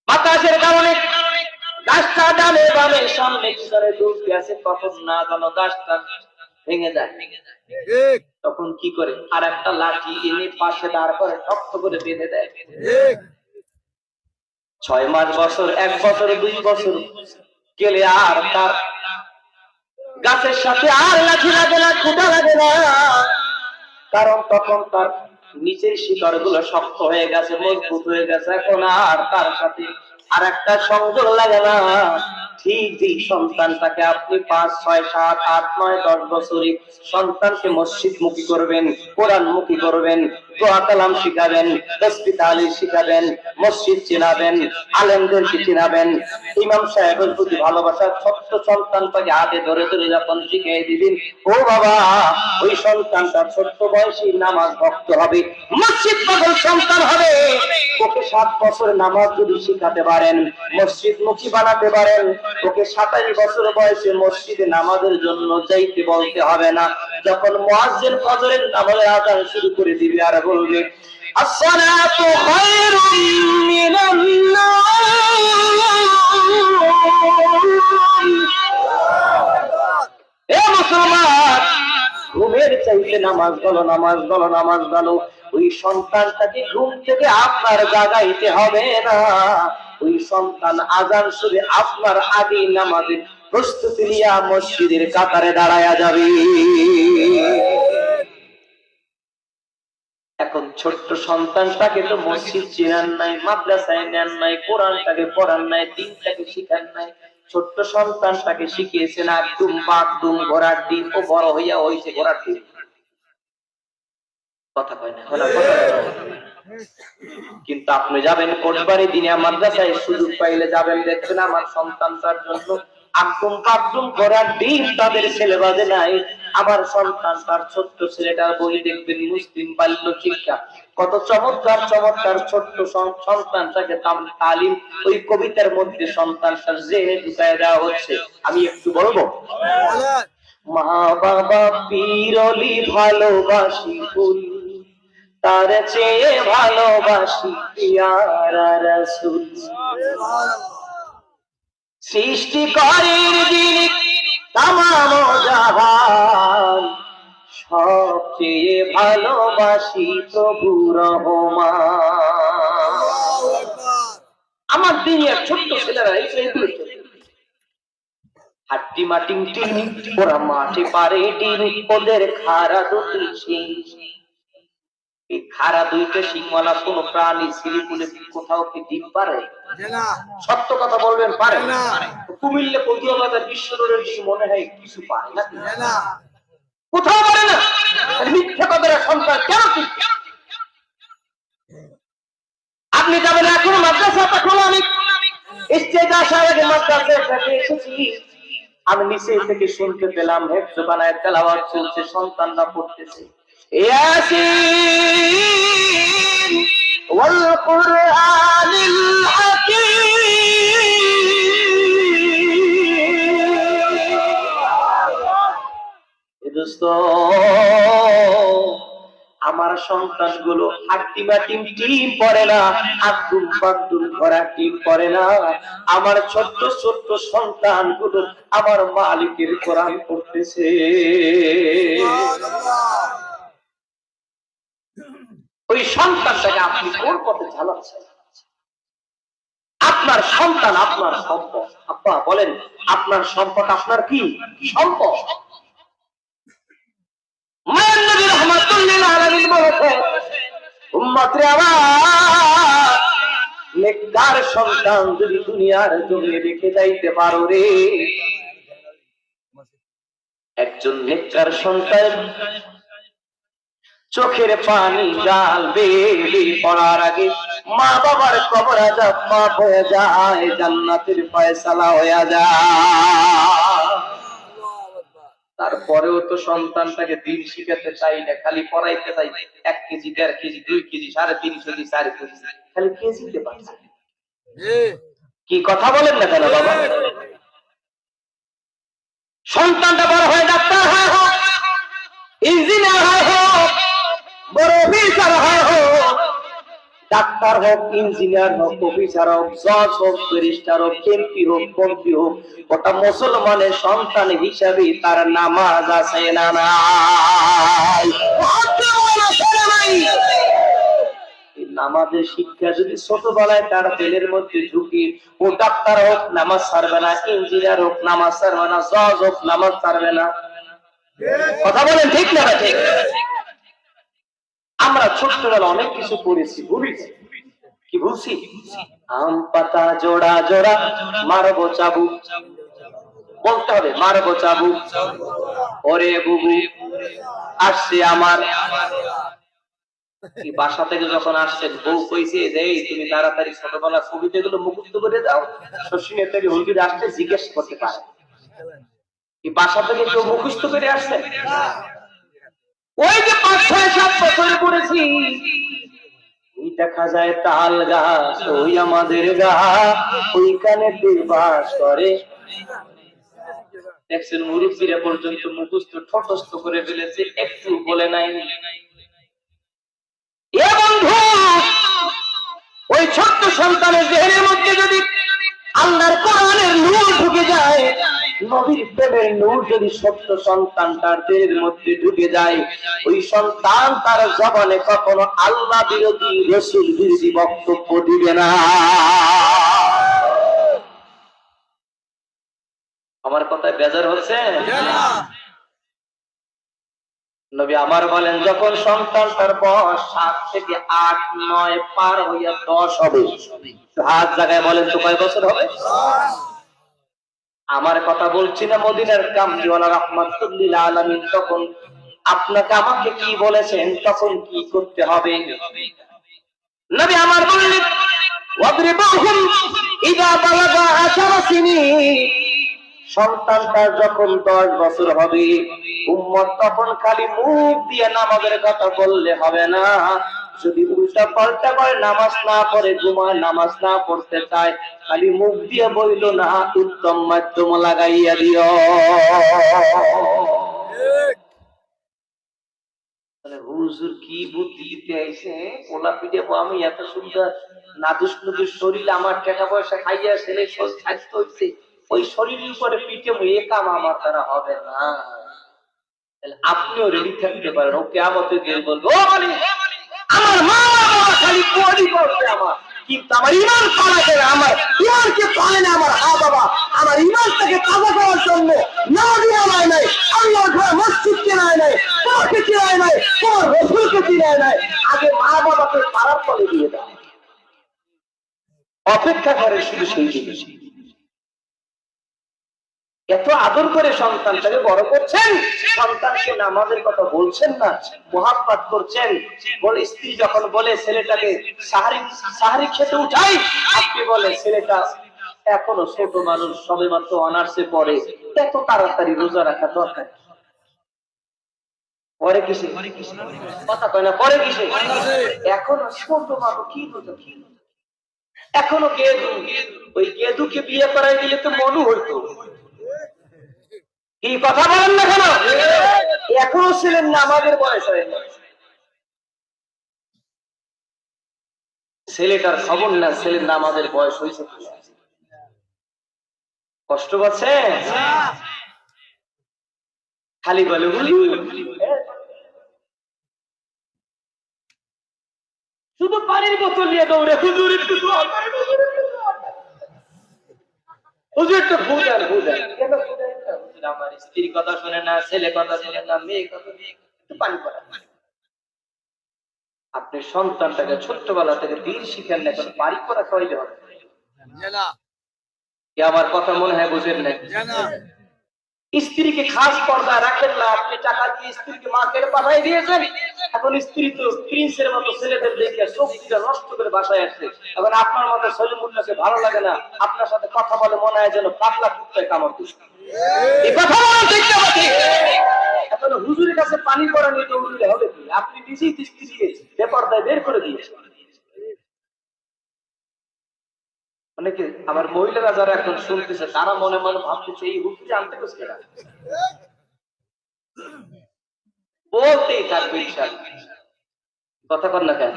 বাতাসের কারণে গাছটা ডালে বামে সামনে পিছনে দুলতে আছে, কখন না জানো গাছটা ভেঙে যায়। তখন কি করে? আর একটা লাঠি এনে পাশে দাঁড় করে শক্ত করে বেঁধে দেয়। 6 মাস, বছর, 1 বছর, 2 বছর গেলে আর তার গাছের সাথে আর লাঠি লাগে না, খুঁটা লাগে না, কারণ তখন তার নিচের শিকড় গুলো শক্ত হয়ে গেছে, মজবুত হয়ে গেছে, এখন আর তার সাথে আর একটা সংযোগ লাগে না। ঠিক যে সন্তানটাকে আপনি 5, 6, 7, 8, 9, 10 বছরে সন্তানকে মসজিদ মুখী করবেন, কোরআন মুখী করবেন, দোয়া কালাম শিখাবেন, তাসবিহ তাহলিল শিখাবেন, মসজিদ চিনাবেন, আলেমদেরকে চিনাবেন, ইমাম সাহেবের প্রতি ভালোবাসা, ছোট্ট সন্তানটাকে হাতে ধরে ধরে যখন শিখিয়ে দিবেন, ও বাবা, ওই সন্তানটা ছোট্ট বয়সে নামাজ ভক্ত হবে, মসজিদ পাগল সন্তান হবে। ওকে 7 বছর নামাজ যদি শিখাতে পারেন, মসজিদ মুখী বানাতে পারেন, ওকে 27 বছর বয়সে মসজিদে নামাজের জন্য যাইতে বলতে হবে না। যখন মুয়াজ্জিন ফজরের নামাজের আযান শুরু করে দিবে আর বলবে আসসালাতু খায়রুম মিনান নাম, এ মুসলমান, ঘুমের চাইতে নামাজ বলো, নামাজ বলো, নামাজ বলো। ওই সন্তানটাকে ঘুম থেকে আপনার জাগাইতে হবে না, ওই সন্তান আজান শুনে আপনার আগে নামাজের প্রস্তুতি নিয়ে মসজিদের কাতারে দাঁড়ায়া যাবে। এখন ছোট্ট সন্তানটাকে তো মসজিদ চিনান নাই, মাদ্রাসায় নেন নাই, কোরআনটাকে পড়ান নাই, দিনটাকে শিখান নাই, ছোট্ট সন্তানটাকে শিখিয়েছেন একদম বাগদুম ঘোড়ার ডিম, ও বড় হইয়া হয়েছে ঘোড়ার ডিম। কথা কয় না, কিন্তু আপনি যাবেন কোটবাড়ি দিনে মাদ্রাসায়, সুযোগ পাইলে যাবেন, দেখবেন আমার সন্তানটার জন্য একদম বাগদুম ঘোড়ার ডিম তাদের সিলেবাসে নাই। আমার সন্তান তার ছোট্ট ছেলেটার বই দেখবেন মুসলিম বাল্য শিক্ষা, কত চমৎকার চমৎকার ছোট্ট সন্তানটাকে তালিম ওই কবিতার মধ্যে সন্তানটার জেনে ঢুকায় দেওয়া হচ্ছে। আমি একটু বলবো, মা বাবা পীরলি ভালোবাসি ফুল, তার চেয়ে ভালোবাসি পিয়ারা রাসূল। সৃষ্টিকরের যিনি তামাম জাহান, সবচেয়ে ভালোবাসি প্রভু রহমান। আমার দিনের ছোট্ট ছেলেরা এইগুলো হাড্ডি মাটিং টিন, ওরা মাঠে পারে ডিম, ওদের খাড়া দুটি শিং। এই খাড়া দুইটা শিংওয়ালা কোন প্রাণী সিরিপুলে কোথাও কি ডিম পারে? সত্য কথা বলবেন, পারে না। কুমিল্লা কদুয়াবাজার বিশ্ব রোডের দিকে মনে হয় কিছু পারে না, কোথাও পারে না। মিথ্যা কথার সন্তান কেন? আপনি যাবেন এখন মাদ্রাসা, তখন আমি স্টেজে আসার আগে মাদ্রাসায় এসেছি, আমি নিচে থেকে শুনতে পেলাম হেফজ বানায় তেলাওয়াত চলছে, সন্তানরা পড়তেছে ইয়াসিন ওয়াল কুরআনিল হাকীম। দোস্ত, আমার সন্তানগুলো হাড্ডি মাটিম টিম পড়ে না, আব্দুল বাগদুল ঘোড়া টিম পড়ে না। আমার ছোট্ট ছোট্ট সন্তানগুলো আমার মালিকের কোরআন পড়তেছে। ওই সন্তানটাকে আপনি কোন পথে চালাচ্ছেন? আপনার সন্তান আপনার সম্পদ। আব্বা বলেন, আপনার সম্পদ আপনার কি সম্পদ? মায়ের নবী রাহমাতুল্লিল আলামিন বলেছেন, উম্মতরে আমার, নেককার সন্তান যদি দুনিয়ার জমিনে রেখে যাইতে পারো রে, একজন নেককার সন্তান চোখের পানি গাল বেয়ে পড়ার আগে মা বাবার কবর আযাব মাফ হয়ে যায়, জান্নাতের ফয়সালা হয়ে যায়। তারপরেও তো সন্তানটাকে দিন শিখাতে চাই না, খালি পড়াইতে চাই। 1 KG 1.5 KG 2 KG 3.5 KG 4 KG খালি কেজিতে পারছে। কি কথা বলেন না কেন বাবা? সন্তানটা বড় হয়ে ডাক্তার হয় হোক, ইঞ্জিনিয়ার হয় হোক, বড় অফিসার হয় হোক, ডাক্তার হোক, ইঞ্জিনিয়ার হোক, অফিসার হোক, জজ হোক, ব্যারিস্টার হোক, এমপি হোক, মন্ত্রী হোক, ওটা মুসলমানের সন্তান হিসাবে তার নামাজ আছে না নাই? নামাজের শিক্ষা যদি ছোটবেলায় তার দিলের মধ্যে ঢুকে, ও ডাক্তার হোক নামাজ ছাড়বে না, ইঞ্জিনিয়ার হোক নামাজ ছাড়বে না, জজ হোক নামাজ ছাড়বে না। কথা বলেন ঠিক না? ঠিক। আমরা ছোট্টবেলা অনেক কিছু করেছি, ভুলেছি। কি বলছি? আম পাতা জোড়া জোড়া মারবো চাবুক, বলতে হবে মারবো চাবুক, ওরে বুবু আসছে আমার। বাসা থেকে যখন আসছেন বউ কইছে যে তুমি তাড়াতাড়ি ছোটবেলা কবিতাগুলো মুখস্থ করে দাও, শশীনের থেকে হুজুর আসছে জিজ্ঞেস করতে পারে। বাসা থেকে কেউ মুখস্থ করে আসছে? ওই যে 5-6-7 বছরে পড়েছি, ওই দেখা যায় তাল গাছ, ওই আমাদের গা, ওইখানে বাস করে। দেখছেন মুরব্বীরা পর্যন্ত মুখস্থ ঠটস্থ করে ফেলেছে, একটু বলে নাই। এ বন্ধু, ওই ছোট্ট সন্তানের দেহের মধ্যে যদি আল্লাহর কোরআনের নূর ঢুকে যায়, নবীর প্রেমের নূর যদি সত্য সন্তানটার দেহের মধ্যে ঢুকে যায়, ওই সন্তান তার জবানে কখনো আল্লাহ বিরোধী রাসূল বিরোধী বক্তব্য দিবে না। আমার কথায় বেজার হচ্ছে? নবী আমার বলেন, যখন সন্তান তার বয়স 7 থেকে 8, 9 পার হইয়া 10 হবে, হাত জায়গায় বলেন তো কয় বছর হবে? আমার কথা বলছি না, মদিনার কামলিওয়ালা রাহমাতুল লিল আলামিন তখন আপনাকে আমাকে কি বলেছেন, তখন কি করতে হবে? নবী আমার বললেন, ওয়াদরিবুহুম ইযা বালাগা 10 সিনিন। সন্তানটা যখন 10 বছর হবে, উম্মত তখন খালি মুখ দিয়ে নামাজের কথা বললে হবে না। যদি উল্টা পাল্টা করে নামাজ না পড়ে, ঘুমায়, নামাজ না পড়তে চায়, খালি মুখ দিয়ে বইল না, উত্তম মাধ্যম লাগাইয়া দিও। হুজুর কি বুদ্ধি দিতে আইছে, পোলা পিঠে আমি এত সুন্দর নাদুস নুদুস শরীর, আমার টাকা পয়সা খাইয়া ছেলে স্বাস্থ্য হইছে, ওই শরীরের উপরে পিঠে এ কাম আমার দ্বারা হবে না। আপনিও রেডি থাকতে পারেন, ও কিয়ামতের দিন বলবো, ও বলি আমার মা বাবা খালি কোয়ালি করছে আমার, কিন্তু আমার ঈমান পালাতে না, আমার ঈমানকে পালে না আমার মা বাবা। আমার ঈমানটাকে তাজা করার জন্য নামাজি বানায় নাই, আল্লাহর ঘরে মসজিদ কেনায় নাই, তোমাকে চিনায় নাই, তোমার রাসূলকে চিনায় নাই। আগে মা বাবাকে পারার তলে দিয়ে দাও, অপেক্ষা করে শুধু সেই জিনিস। এত আদর করে সন্তানটাকে বড় করছেন, সন্তানকে নামাজের কথা বলছেন না, মুহাব্বত করছেন। বলে স্ত্রী যখন বলে ছেলেটাকে সাহারি খেতে উঠাই, আপনি বলে ছেলেটা এখনো ছোট মানুষ, সবে মাত্র অনার্সে পড়ে, এত তাড়াতাড়ি রোজা রাখা দরকার? পরে কিসে কথা কয় না, পরে কিসে? এখনো ছোট মানুষ, কি রোজা, কি এখনো গেদু। ওই গেদুকে বিয়ে করাই দিলে তো মনু হইতো। কি কথা বলেন না কেন? এখনো ছিলেন না, আমাদের বয়স হয় না। ছেলেটার খবর না, ছেলের নামাজের বয়স হয়েছে, কষ্ট পাচ্ছে, খালি বলে শুধু পানির বোতল নিয়ে দৌড়ে, হুজুর একটু হুজুর একটু বুঝান বুঝান। আমার স্ত্রীর কথা শুনে না, ছেলে কথা শুনে না, মেয়ে কথা, একটু পানি পড়া। আপনি সন্তানটাকে ছোট্টবেলা থেকে দিন শিখেন না, এখন বাড়ি করা খাইলে হবে? আমার কথা মনে হয় বুঝেন না। স্ত্রীকে খাস পর্দা রাখেন না, আপনি টাকা দিয়ে স্ত্রীকে মার্কেটে পাঠাই দিয়েছেন, এখন স্ত্রী তো প্রিন্সের মতো ছেলেদের দেখে শক্তিটা নষ্ট করে বাসায় আসছে। এখন আপনার মতো সলিমুল্লাহকে ভালো লাগে না, আপনার সাথে কথা বলে মনে হয় যেন পাগলা কুত্তায় কামড় দিচ্ছে। এই কথা বলেন ঠিক না ঠিক? এখন হুজুরের কাছে পানি পড়া নিয়ে দৌড়লে হবে কি? আপনি নিজেই স্ত্রীকে বেপরদায় বের করে দিয়েছেন। অনেকে আমার মহিলারা যারা এখন শুনতেছে, তারা মনে মনে ভাবতেছে এই হুজুর জানতে পারছে না, বলতেই থাকবে ইনশাআল্লাহ। কথা কর না কেন?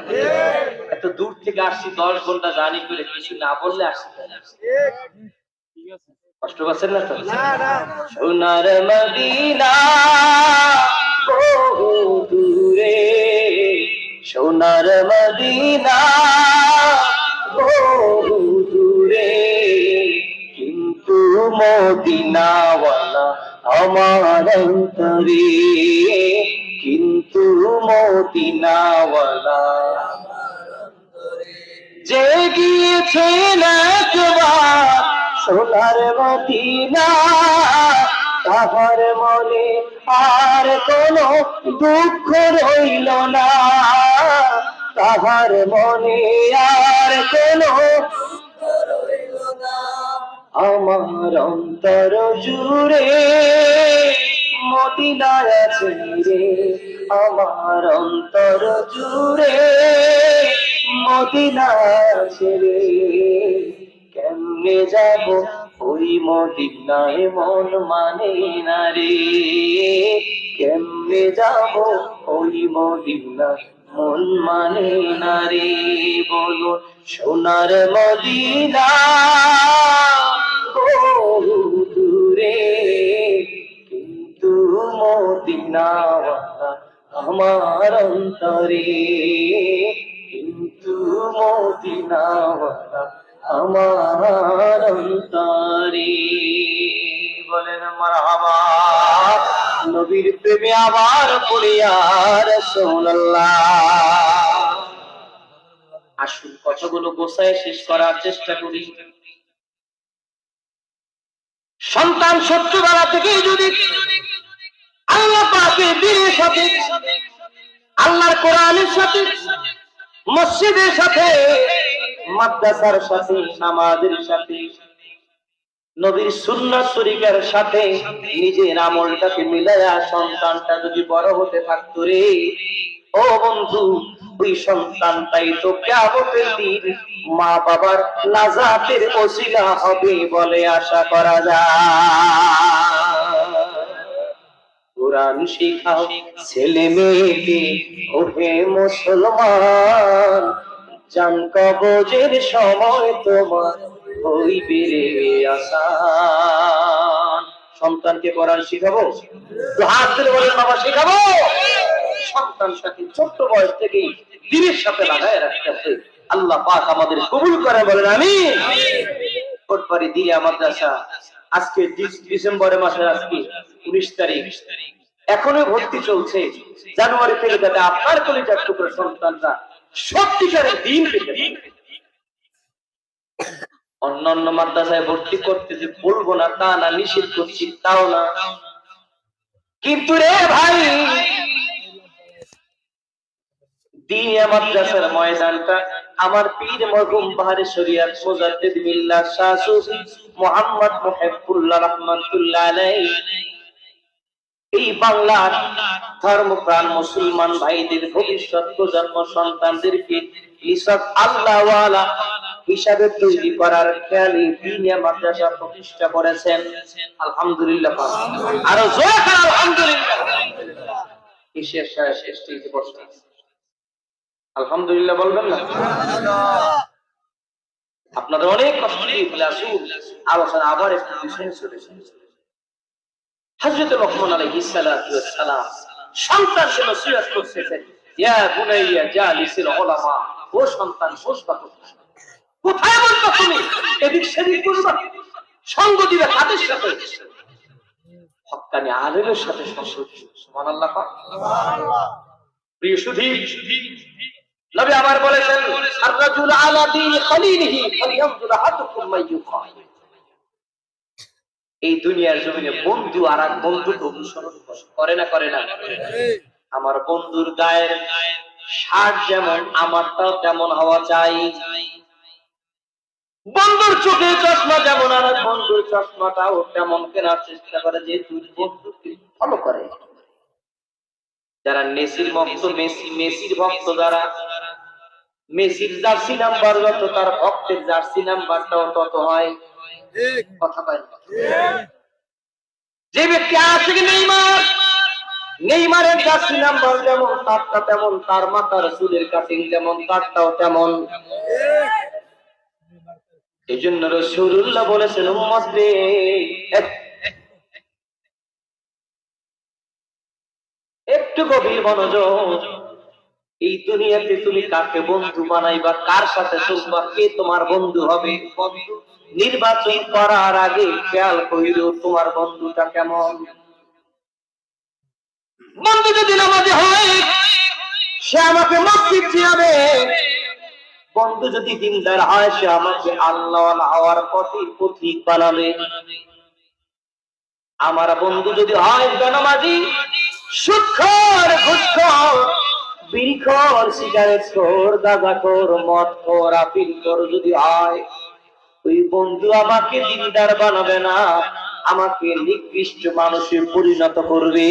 এত দূর থেকে আসছি, 10 ঘন্টা জার্নি করে, কিছু না বললে আসছি, কষ্ট পাচ্ছেন না তো? সোনার মদিনা বহু দূরে, সোনার মদিনা বহু দূরে, কিন্তু মদিনাওয়ালা আমার অন্তরে, কিন্তু মদিনাওয়ালা যে গিয়েছেন একবার সোনার মদিনা, তাহার মনে আর কোনো দুঃখ রইল না, তাহার মনে আর কোনো দুঃখ রইল না। আমার অন্তর জুড়ে মদিনায় আছে রে, আমার অন্তর জুড়ে মদিনায় আছে রে, কেমনে যাব ওই মদিনায় মন মানে না রে, কেমনে যাব ওই মদিনায় মন মানে না রে। বলো সোনার মদিনা বহু দূরে, মদিনাওয়ালা আমার অন্তরে, কিন্তু মদিনাওয়ালা আমার অন্তরে। বলেন মারহাবা। নবীর প্রেমে আবার পড়ি ইয়া রাসূলুল্লাহ। আসুন কথাগুলো গোছায় শেষ করার চেষ্টা করি। সন্তান ছোট্টবেলা থেকে যদি আল্লাহ পাকের দ্বীনের সাথে, আল্লাহর কোরআনের সাথে, মসজিদের সাথে, মাদ্রাসার সাথে, নামাজের সাথে, নবীর সুন্নাত তরিকার সাথে নিজের আমলটাকে মিলায়া সন্তানটা যদি বড় হতে থাকতো রে, ও বন্ধু, ওই সন্তানটাই তো কিয়ামতের দিন মা বাবার নাজাতের ওসিলা হবে বলে আশা করা যায়। কোরআন শিখাও ছেলে মেয়েকে, ওহে মুসলমান, জান কবজের সময় তোমার হইবে রে আসান। সন্তানকে কোরআন শিখাবো তো হাত ধরে বলেন বাবা শিখাবো। সন্তান সাথে ছোট্ট বয়স থেকেই দ্বীনের সাথে লাগায় রাখতে হবে। আল্লাহ পাক আমাদের কবুল করে বলেন আমিন। কোটবাড়ি দিয়া মাদ্রাসা আজকে ডিসেম্বর মাসের আজকে 19 তারিখ, এখনো ভর্তি চলছে। জানুয়ারি থেকে যাতে আপনার কলিজার টুকরো সন্তানরা সত্যিকারের দিন পেতে পারে। অন্যান্য মাদ্রাসায় ভর্তি করতে যে বলবো না তা না, নিষেধ করছি তাও না, কিন্তু রে ভাই দিনিয়া মাদ্রাসার ময়দানটা আমার পীর মরহুম বাহারে শরিয়াত মুজাদ্দিদ মিল্লাত শাহ সুফি মুহাম্মদ মুহিবুল্লাহ রাহমাতুল্লাহ আলাইহি এই বাংলার ধর্মপ্রাণ মুসলমান ভাইদের ভবিষ্যৎ প্রজন্ম সন্তানদেরকে ইসব আল্লাহওয়ালা হিসাবে তৈরি করার খেয়ালে দিনিয়া মাদ্রাসা প্রতিষ্ঠা করেছেন। আলহামদুলিল্লাহ। আরো জোরে করে আলহামদুলিল্লাহ। কিসের স্টেজে বসে আলহামদুলিল্লাহ বলবেন না? আপনাদের অনেক কষ্ট দিয়ে আসুন আলোচনা আবার একটু বিষয়ে চলে এসেছে। হযরত লোকমান আলাইহিস সালাতু ওয়াস সালাম সন্তানকে নসিহত করতেছেন, ইয়া বুনাইয়া জালিসিল উলামা, ও সন্তান বসবা কোথায়, বলতো তুমি এদিক সেদিক করবা, সঙ্গ দিবে কাদের সাথে, হক্কানি আলেমের সাথে সংসদ। সুবহানাল্লাহ সুবহানাল্লাহ। প্রিয় সুধী, নবী আমার বলেছেন আর-রাজুল আলা দীনি খলিলিহি ফালইয়ানজুর আহাদুকুম মাইয়ুখা। এই দুনিয়ার জমিনে বন্ধু আর এক বন্ধুকে অনুসরণ করে না করে না? আমার বন্ধুর গায়ের শার্ট যেমন আমারটাও তেমন হওয়া চাই, বন্ধুর চোখে চশমা যেমন আর এক বন্ধুর চশমাটাও তেমন কেনার চেষ্টা করে, যে দুই বন্ধুকে ফলো করে। যারা মেসির ভক্ত, মেসির ভক্ত যারা, মেসির জার্সি নাম্বার যত তার ভক্তের জার্সি নাম্বারটাও তত হয়। কথা পাই যে ব্যক্তি আছে কি নেইমার, নেইমারের জার্সি নাম্বার যেমন তারটা তেমন, তার মাথার চুলের কাটিং যেমন তারটাও তেমন। এই জন্য রাসূলুল্লাহ বলেছেন উম্মত রে, একটু গভীর মনোযোগ। এই দুনিয়াতে তুমি কাকে বন্ধু বানাইবা, কার সাথে চলবা, কে তোমার বন্ধু হবে, বন্ধু নির্বাচন করার আগে খেয়াল করিল তোমার বন্ধুটা কেমন। বন্ধু যদি নামাজি হয় সে আমাকে মসজিদ চিনাবে, বন্ধু যদি দিনদার হয় সে আমাকে আল্লাহওয়ালা হওয়ার পথিক বানাবে। আমার বন্ধু যদি হয় বেনামাজি, সুদখোর, ঘুষখোর, বিড়িখোর, সিগারেটখোর, গাঁজাখোর, মদখোর, আফিমখোর যদি হয়, ওই বন্ধু আমাকে দিনদার বানাবে না, আমাকে নিকৃষ্ট মানুষে পরিণত করবে।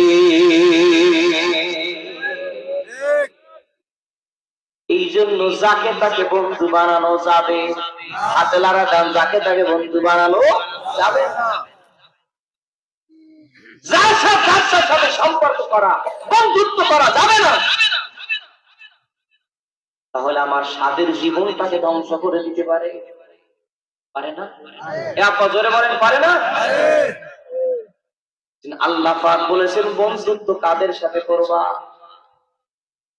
এই জন্য যাকে তাকে বন্ধু বানানো যাবে, হাতে লাগা গান, যাকে তাকে বন্ধু বানানো যাবে না। যার সাথে সম্পর্ক করা, বন্ধুত্ব করা যাবে না, তাহলে আমার স্বাদের জীবনটাকে ধ্বংস করে দিতে পারে। পারে না? জোরে বলেন পারে না? আল্লাহ পাক বলেছেন বন্ধুত্ব কাদের সাথে করবা?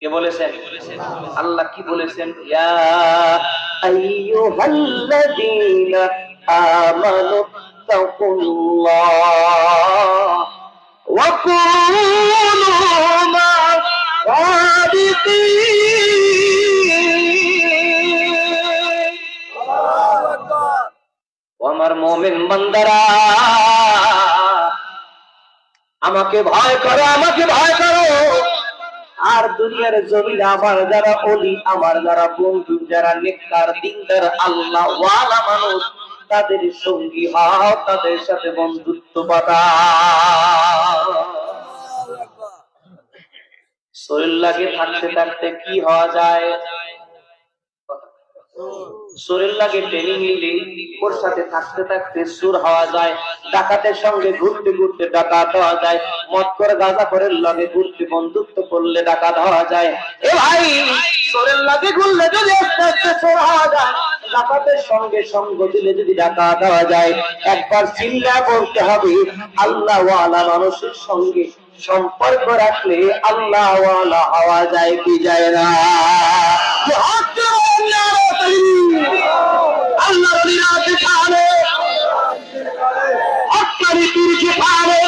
কে বলেছেন? আল্লাহ কি বলেছেন? ইয়া আইয়ুহাল্লাযীনা আমানু তাকুল্লাহ ওয়া কুনু মা'আস সাদিকিন। আল্লাহু আকবার। ও আমার মুমিন বান্দারা, আমাকে ভয় করো, আমাকে ভয় করো। আর দুনিয়ার জমিনে আমার যারা ওলি, আমার যারা বন্ধু, যারা নেককার দিনদার আল্লাহ ওয়ালা মানুষ, তাদের সঙ্গী হও, তাদের সাথে বন্ধুত্ব বাঁধাও। শরীর লাগে থাকতে থাকতে কি হওয়া যায়? শরীর লাগে ট্রেনিং নিলে ওর সাথে থাকতে থাকতে সুর হওয়া যায়। ডাকাতের সঙ্গে ঘুরতে ঘুরতে ডাকাত হওয়া যায়। মদ করে গাঁজা করে লাগে ঘুরতে বন্ধুত্ব করলে ডাকাত হওয়া যায়। এ ভাই, শরীর লাগে ঘুরলে যদি আস্তে আস্তে সুর হওয়া যায়, ডাকাতের সঙ্গে সঙ্গ দিলে যদি ডাকাত হওয়া যায়। একবার চিল্লা বলতে হবে, আল্লাহ ওয়ালা মানুষের সঙ্গে সম্পর্ক রাখলে আল্লাহ ওয়ালা হওয়া যায় কি যায় না? আল্লাহ যেখানে হকানি পীর, যেখানে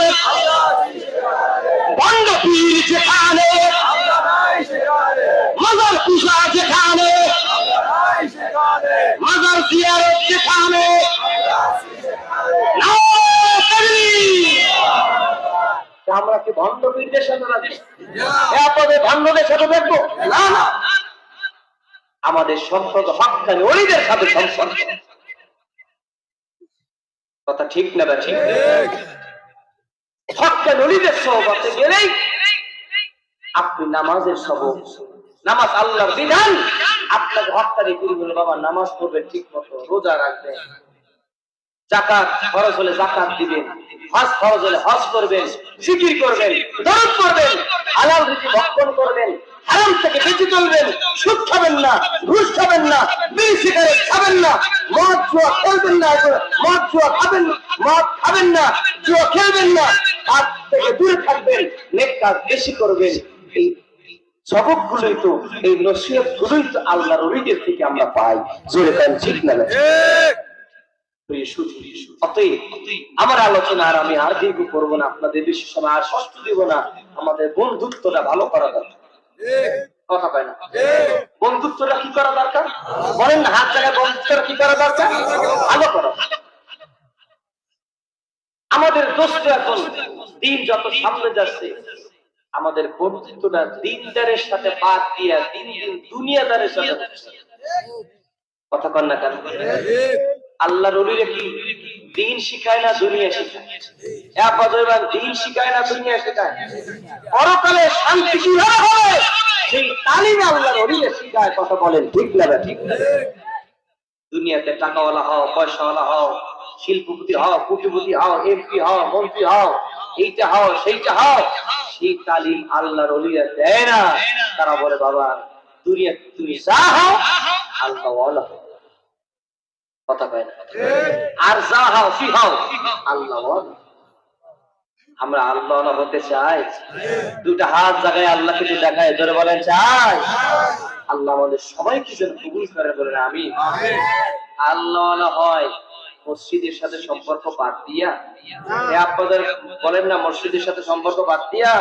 বন্ড পীর, যেখানে মাজার পূজা, যেখানে মাজার জিয়ারত, যেখানে আমরা কি ভণ্ড পীরদের সাথে রাখবো? ভণ্ডদের সাথে দেখবো না, না। আমাদের সম্পর্ক হক্কানি ওলিদের সাথে সম্পর্ক। কথা ঠিক না? ঠিক। হক্কানি ওলিদের সহবতে গেলেই আপনি নামাজের সবক, নামাজ আল্লাহর বিধান, আপনাকে হক্কানি পীর বলে বাবা নামাজ পড়বেন ঠিক মতো, রোজা রাখবেন, যাকাত ফরজ হলে যাকাত দিবেন, হজ ফরজ হলে হজ করবেন, জিকির করবেন, দরুদ পড়বেন, হালাল রুজি ভক্ষণ করবেন, হারাম থেকে বেঁচে চলবেন, সুদ খাবেন না, ঘুষ খাবেন না, বিড়ি সিগারেট খাবেন না, মদ জুয়া খেলবেন না, মদ জুয়া খাবেন, মদ খাবেন না, জুয়া খেলবেন না, হাত থেকে দূরে থাকবেন, নেক কাজ বেশি করবেন। এই সবকগুলোই তো, এই নসিহত গুলোই তো আল্লাহর ওলিদের থেকে আমরা পাই। জোরে কান ঠিক না? আমার আলোচনা আর আমি আর দীর্ঘ করবো না, আপনাদের বেশি সময় আর ষষ্ঠ দিব না। আমাদের বন্ধুত্বটা ভালো করা দরকার। কথা পায় না? বন্ধুত্বটা কি করা দরকার বলেন না? হাত জায়গায় বন্ধুত্বটা কি করা দরকার? ভালো করা। আমাদের দোস্ত এখন দিন যত সামনে যাচ্ছে, আমাদের বন্ধুত্বটা দিনদারের সাথে বাদ দিয়া দিন দিন দুনিয়াদারের সাথে। কথা কন না কেন? আল্লাহর ওলিরা কি দিন শিখায় না দুনিয়া শিখায়? দিন শিখায় না দুনিয়া শিখায়? পরকালে শান্তি কিভাবে হবে সেই তালিম আল্লাহর ওলিরা শিখায়। কথা বলেন ঠিক না? ঠিক। দুনিয়াতে টাকাওয়ালা হও, পয়সাওয়ালা হও, শিল্পপতি হও, কোটিপতি হও, এমপি হও, মন্ত্রী হও, এইটা হও, সেইটা হও, সেই তালিম আল্লাহর ওলিরা দেয় না। তারা বলে বাবা দুনিয়া তুমি যা হও আল্লাহ ওয়ালা হও। কথা পায় না? আর যা হও কি হও আল্লাহ ওয়ালা। আমরা আল্লাহ ওয়ালা হতে চাই। দুটা হাত জায়গায় আল্লাহকে দেখায়, ধরে বলেন চাই। আল্লাহ আমাদের সবাইকে যেন কবুল করে, বলেন আমিন। আল্লাহ ওয়ালা হয় মসজিদের সাথে সম্পর্ক বাদ দিয়া? আপনাদের বলেন না মসজিদের সাথে সম্পর্ক বাদ দিয়া?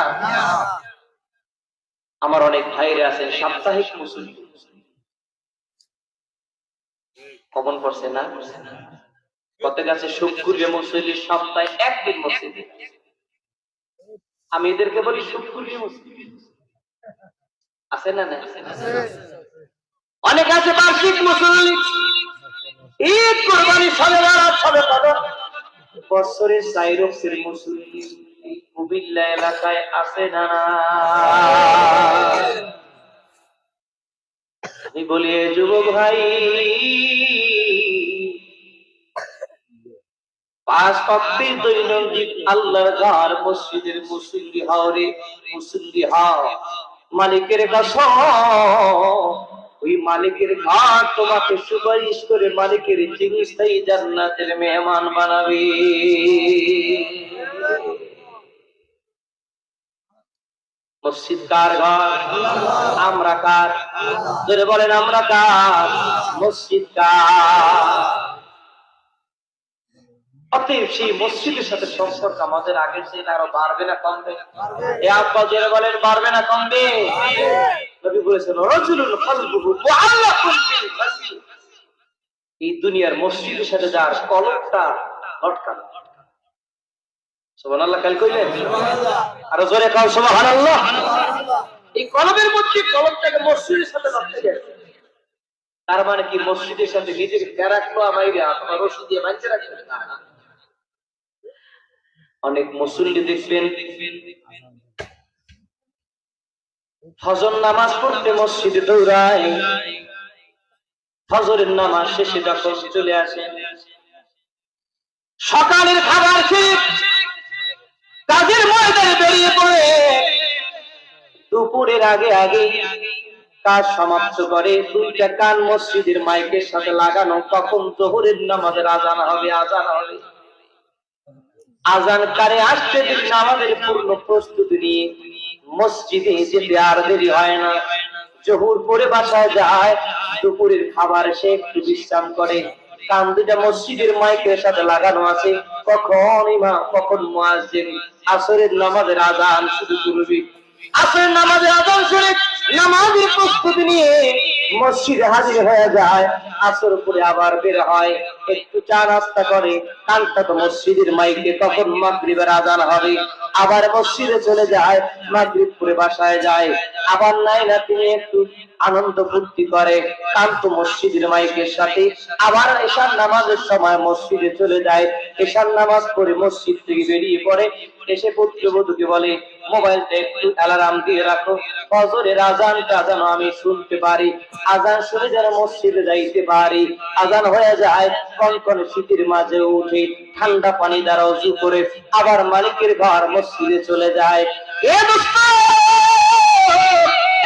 আমার অনেক ভাইরা আছেন সাপ্তাহিক মুসলিম কমন করছে না? কত কাছে শুক্রিয়া মুসলিম সপ্তাহে একদিন মসজিদে। আমি এদেরকে বলি শুক্রিয়া মুসলিম আছে না? না অনেক আছে বার্ষিক মুসলিম, ঈদ কোরবানি সবে বরাত সবে কদর, বছরে 4 রকমের মুসলিম কুমিল্লা এলাকায় আছে না? আমি বলি যুবক ভাই, 5 ওয়াক্তের দৈনন্দিন আল্লাহর ঘর মসজিদের মুসল্লি হও রে, মুসল্লি হও। মালিকের কসম, ওই মালিকের ঘর তোমাকে সুপারিশ করে মালিকের চিরস্থায়ী জান্নাতের মেহমান বানাবে। মসজিদ কার ঘর? আমরা কার? জোরে বলেন আমরা কার? মসজিদ কার? অতএব সেই মসজিদের সাথে সম্পর্ক আমাদের আগের চেয়ে আরো বাড়বে না কমবে? এ আব্বা জোরে বলেন বাড়বে না কমবে? নবী বলেছেন রাজুলুন কলবুহু মুআল্লাকুন বিল মাসজিদ, এই দুনিয়ার মসজিদের সাথে যার কলবটা লটকানো। সুবহানাল্লাহ কাল কইলেন সুবহানাল্লাহ, আর জোরে কাও সুবহানাল্লাহ। এই কলবের মধ্যে কলবটাকে মসজিদের সাথে লটকে গেছে, তার মানে কি মসজিদের সাথে নিজেকে ক্যারাক্টার বাইরে অথবা রশি দিয়ে বাঁধতে রাখবেন না। অনেক মুসল্লি দেখবেন ফজর নামাজ পড়তে মসজিদে দৌড়ায়, ফজরের নামাজ শেষে যখন চলে আসে, সকালের খাবার খেয়ে কাজের ময়দানে বেরিয়ে পড়ে, দুপুরের আগে আগে কাজ সমাপ্ত করে, দুইটা কান মসজিদের মাইকের সাথে লাগানো, কখন যোহরের নামাজের আজান হবে, আজান হবে। আজান কারে আসতে দেরি না, আমাদের পূর্ণ প্রস্তুতি নিয়ে মসজিদে যেতে আর দেরি হয় না। জোহর পরে বাসায় যায়, দুপুরের খাবার সে একটু বিশ্রাম করে, কান দুটা মসজিদের মাইকের সাথে লাগানো আছে, কখন ইমাম কখন মুয়াজ্জিন আসরের নামাজের আজান শুরু করবে। আসরের নামাজের আজান শুনে নামাজের প্রস্তুতি নিয়ে মসজিদে হাজির হয়ে যায়। আসর পরে আবার বের হয়, একটু চা নাস্তা করে, কানটা তো মসজিদের মাইকে, কখন মাগরিবের আজান হবে, আবার মসজিদে চলে যায়, মাগরিব পরে বাসায় যায়, আবার নাই না তিনি একটু আনন্দ ফুর্তি করে, কান তো মসজিদের মাইকের সাথে, আবার এশার নামাজের সময় মসজিদে চলে যায়, এশার নামাজ পড়ে মসজিদ থেকে বেরিয়ে পড়ে, এসে পুত্রবধূকে বলে মোবাইলটা একটু অ্যালার্ম দিয়ে রাখো, ফজরের আজানটা যেন আমি শুনতে পারি, আজান শুনে যেন মসজিদে যাইতে পারি। আজান হয়ে যায়, কনকনে শীতের মাঝে উঠে ঠান্ডা পানি দ্বারা ওযু করে আবার মালিকের ঘর মসজিদে চলে যায়। এ দোস্ত,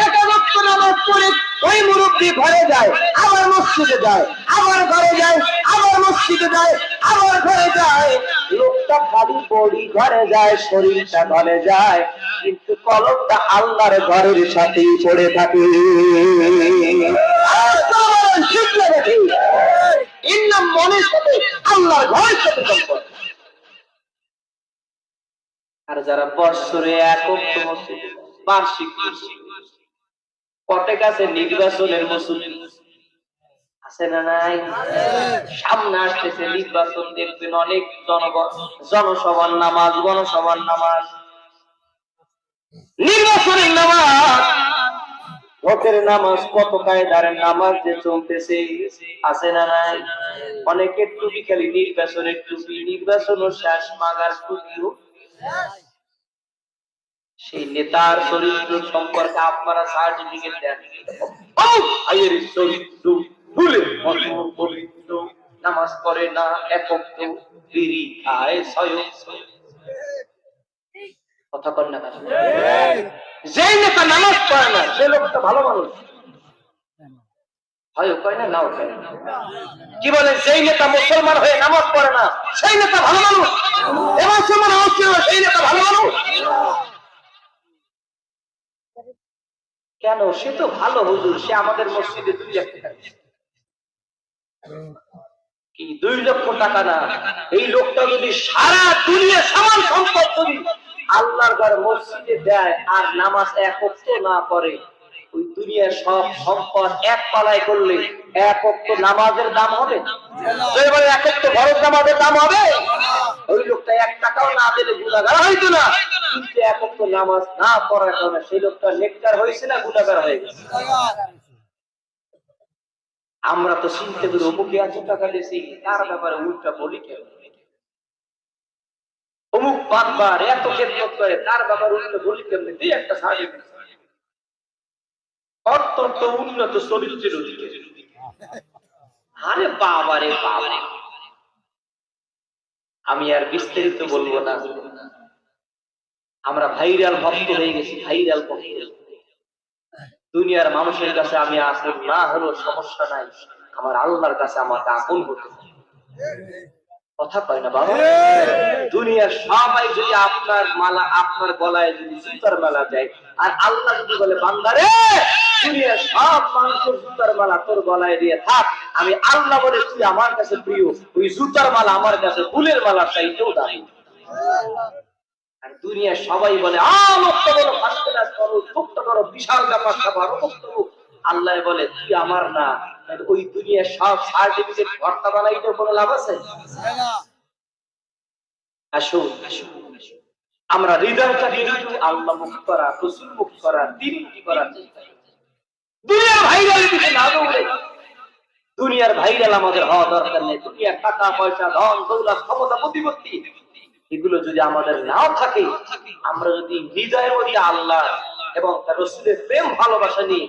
একটা ওয়াক্ত নামাজ পড়ে ওই মুরব্বি ঘরে যায়, আবার মসজিদে যায়, আবার ঘরে যায়, আবার মসজিদে যায়, আবার ঘরে যায়। লোকটা খালি বডি ঘরে যায়, শরীরটা ঘরে যায়, কিন্তু কলবটা আল্লাহর ঘরের সাথেই পড়ে থাকে। মনের সাথে আল্লাহর ঘরের সাথে সম্পর্ক। আর যারা বৎসরে এক ওয়াক্ত মসজিদে, বার্ষিক কটে কাছে নির্বাচনের মুসল্লি আছে না নাই? সামনে আসতেছে নির্বাচন, দেখবেন অনেক জনসভার নামাজ, গণসভার নামাজ, নির্বাচনের নামাজ, ভোটের নামাজ, কত কায়দারের নামাজ যে চলতেছে, আছে না নাই? অনেকের টুপি খালি নির্বাচনের টুপি, নির্বাচনও শেষ, মাগার টুপিও। সেই নেতার চরিত্র সম্পর্কে আপনারা সার্টিফিকেট দেন, চরিত্র নামাজ পড়ে না, একক বিড়ি খায়, কথা কর না। যে নেতা নামাজ পড়ে না সে লোকটা ভালো মানুষ হয়, কয় না, নাও কয় না। কি বলে, যেই নেতা মুসলমান হয়ে নামাজ পড়ে না সেই নেতা ভালো মানুষ, মুসলমান সেই নেতা ভালো মানুষ কেন? সে তো ভালো হুজুর, সে আমাদের মসজিদে 2 লাখ টাকা কি 2 লক্ষ টাকা না, এই লোকটা যদি সারা দুনিয়া সমান সম্পদ যদি আল্লাহর ঘর মসজিদে দেয় আর নামাজ এক ওয়াক্ত না পড়ে, ওই দুনিয়ার সব সম্পদ এক পালায় করলে এক ওয়াক্ত নামাজের দাম হবে? এবারে এক ওয়াক্ত ফরজ নামাজের দাম হবে? ওই লোকটা 1 টাকাও না দিলে গুনাহগার হইতো না, কিন্তু এক ওয়াক্ত নামাজ না পড়ার কারণে সেই লোকটা নেককার হয়েছে না গুনাহগার হয়ে গেছে? আমরা তো চিন্তা করি অমুকে এত টাকা দিয়েছি, তার ব্যাপারে উল্টা বলি কেন? অমুক বারবার এত খেদমত করে, তার ব্যাপারে উল্টা বলি কেন? দুই একটা সার্টিফিকেট অত্যন্ত উন্নত চরিত্রের দিকে। আরে বাবা রে বাবা, আমি আর বিস্তারিত বলবো না, আমরা ভাইরাল ভক্ত হয়ে গেছি, ভাইরাল ভক্ত। দুনিয়ার মানুষের কাছে আমি আসল না হলো সমস্যা নাই, আমার আল্লাহর কাছে আমাকে আপন হতে। কথা কয় না বাবা? দুনিয়ার সবাই যদি আপনার মালা আপনার গলায় যদি জুতার মালা দেয়, আর আল্লাহ যদি বলে বান্দারে দুনিয়ার সব মানুষের জুতার মালা তোর গলায় দিয়ে থাক, আমি আল্লাহ বলে তুই আমার কাছে প্রিয়, ওই জুতার মালা আমার কাছে ফুলের মালা চাইতেও দামি। আর দুনিয়ার সবাই বলে আমক্ত বলো ফাঁসতে না করো, মুক্ত করো, বিশাল ব্যাপার খাবার মুক্ত। আল্লাহ বলে তুই আমার না, ওই দুনিয়ার সব সার্টিফিকেট ভর্তা বানাইতে কোনো লাভ আছে? আসুন আমরা হৃদয়টাকে একটু আল্লাহ মুখ করা, রসুল মুখ করা, দিন মুখী করার চেষ্টা করি। দুনিয়ার ভাইরাল দিকে না দৌড়ে। দুনিয়ার ভাইরাল আমাদের হওয়া দরকার নেই। দুনিয়ার টাকা পয়সা ধন দৌলত ক্ষমতা প্রতিপত্তি এগুলো যদি আমাদের নাও থাকে, আমরা যদি হৃদয়ের মধ্যে আল্লাহ এবং তার রসুলের প্রেম ভালোবাসা নিয়ে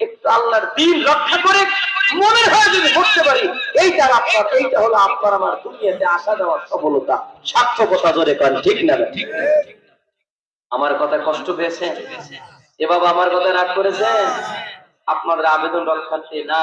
একটু আল্লাহর দ্বীন রক্ষা করে মনের হয় যদি করতে পারি, এইটা হলো আপনার আমার দুনিয়াতে আসা যাওয়ার সফলতা, সার্থকতা। জোরে কান ঠিক না? ঠিক। আমার কথা কষ্ট পেয়েছেন? এ বাবা আমার কথা রাগ করেছেন? আপনাদের আবেদন রক্ষার্থে না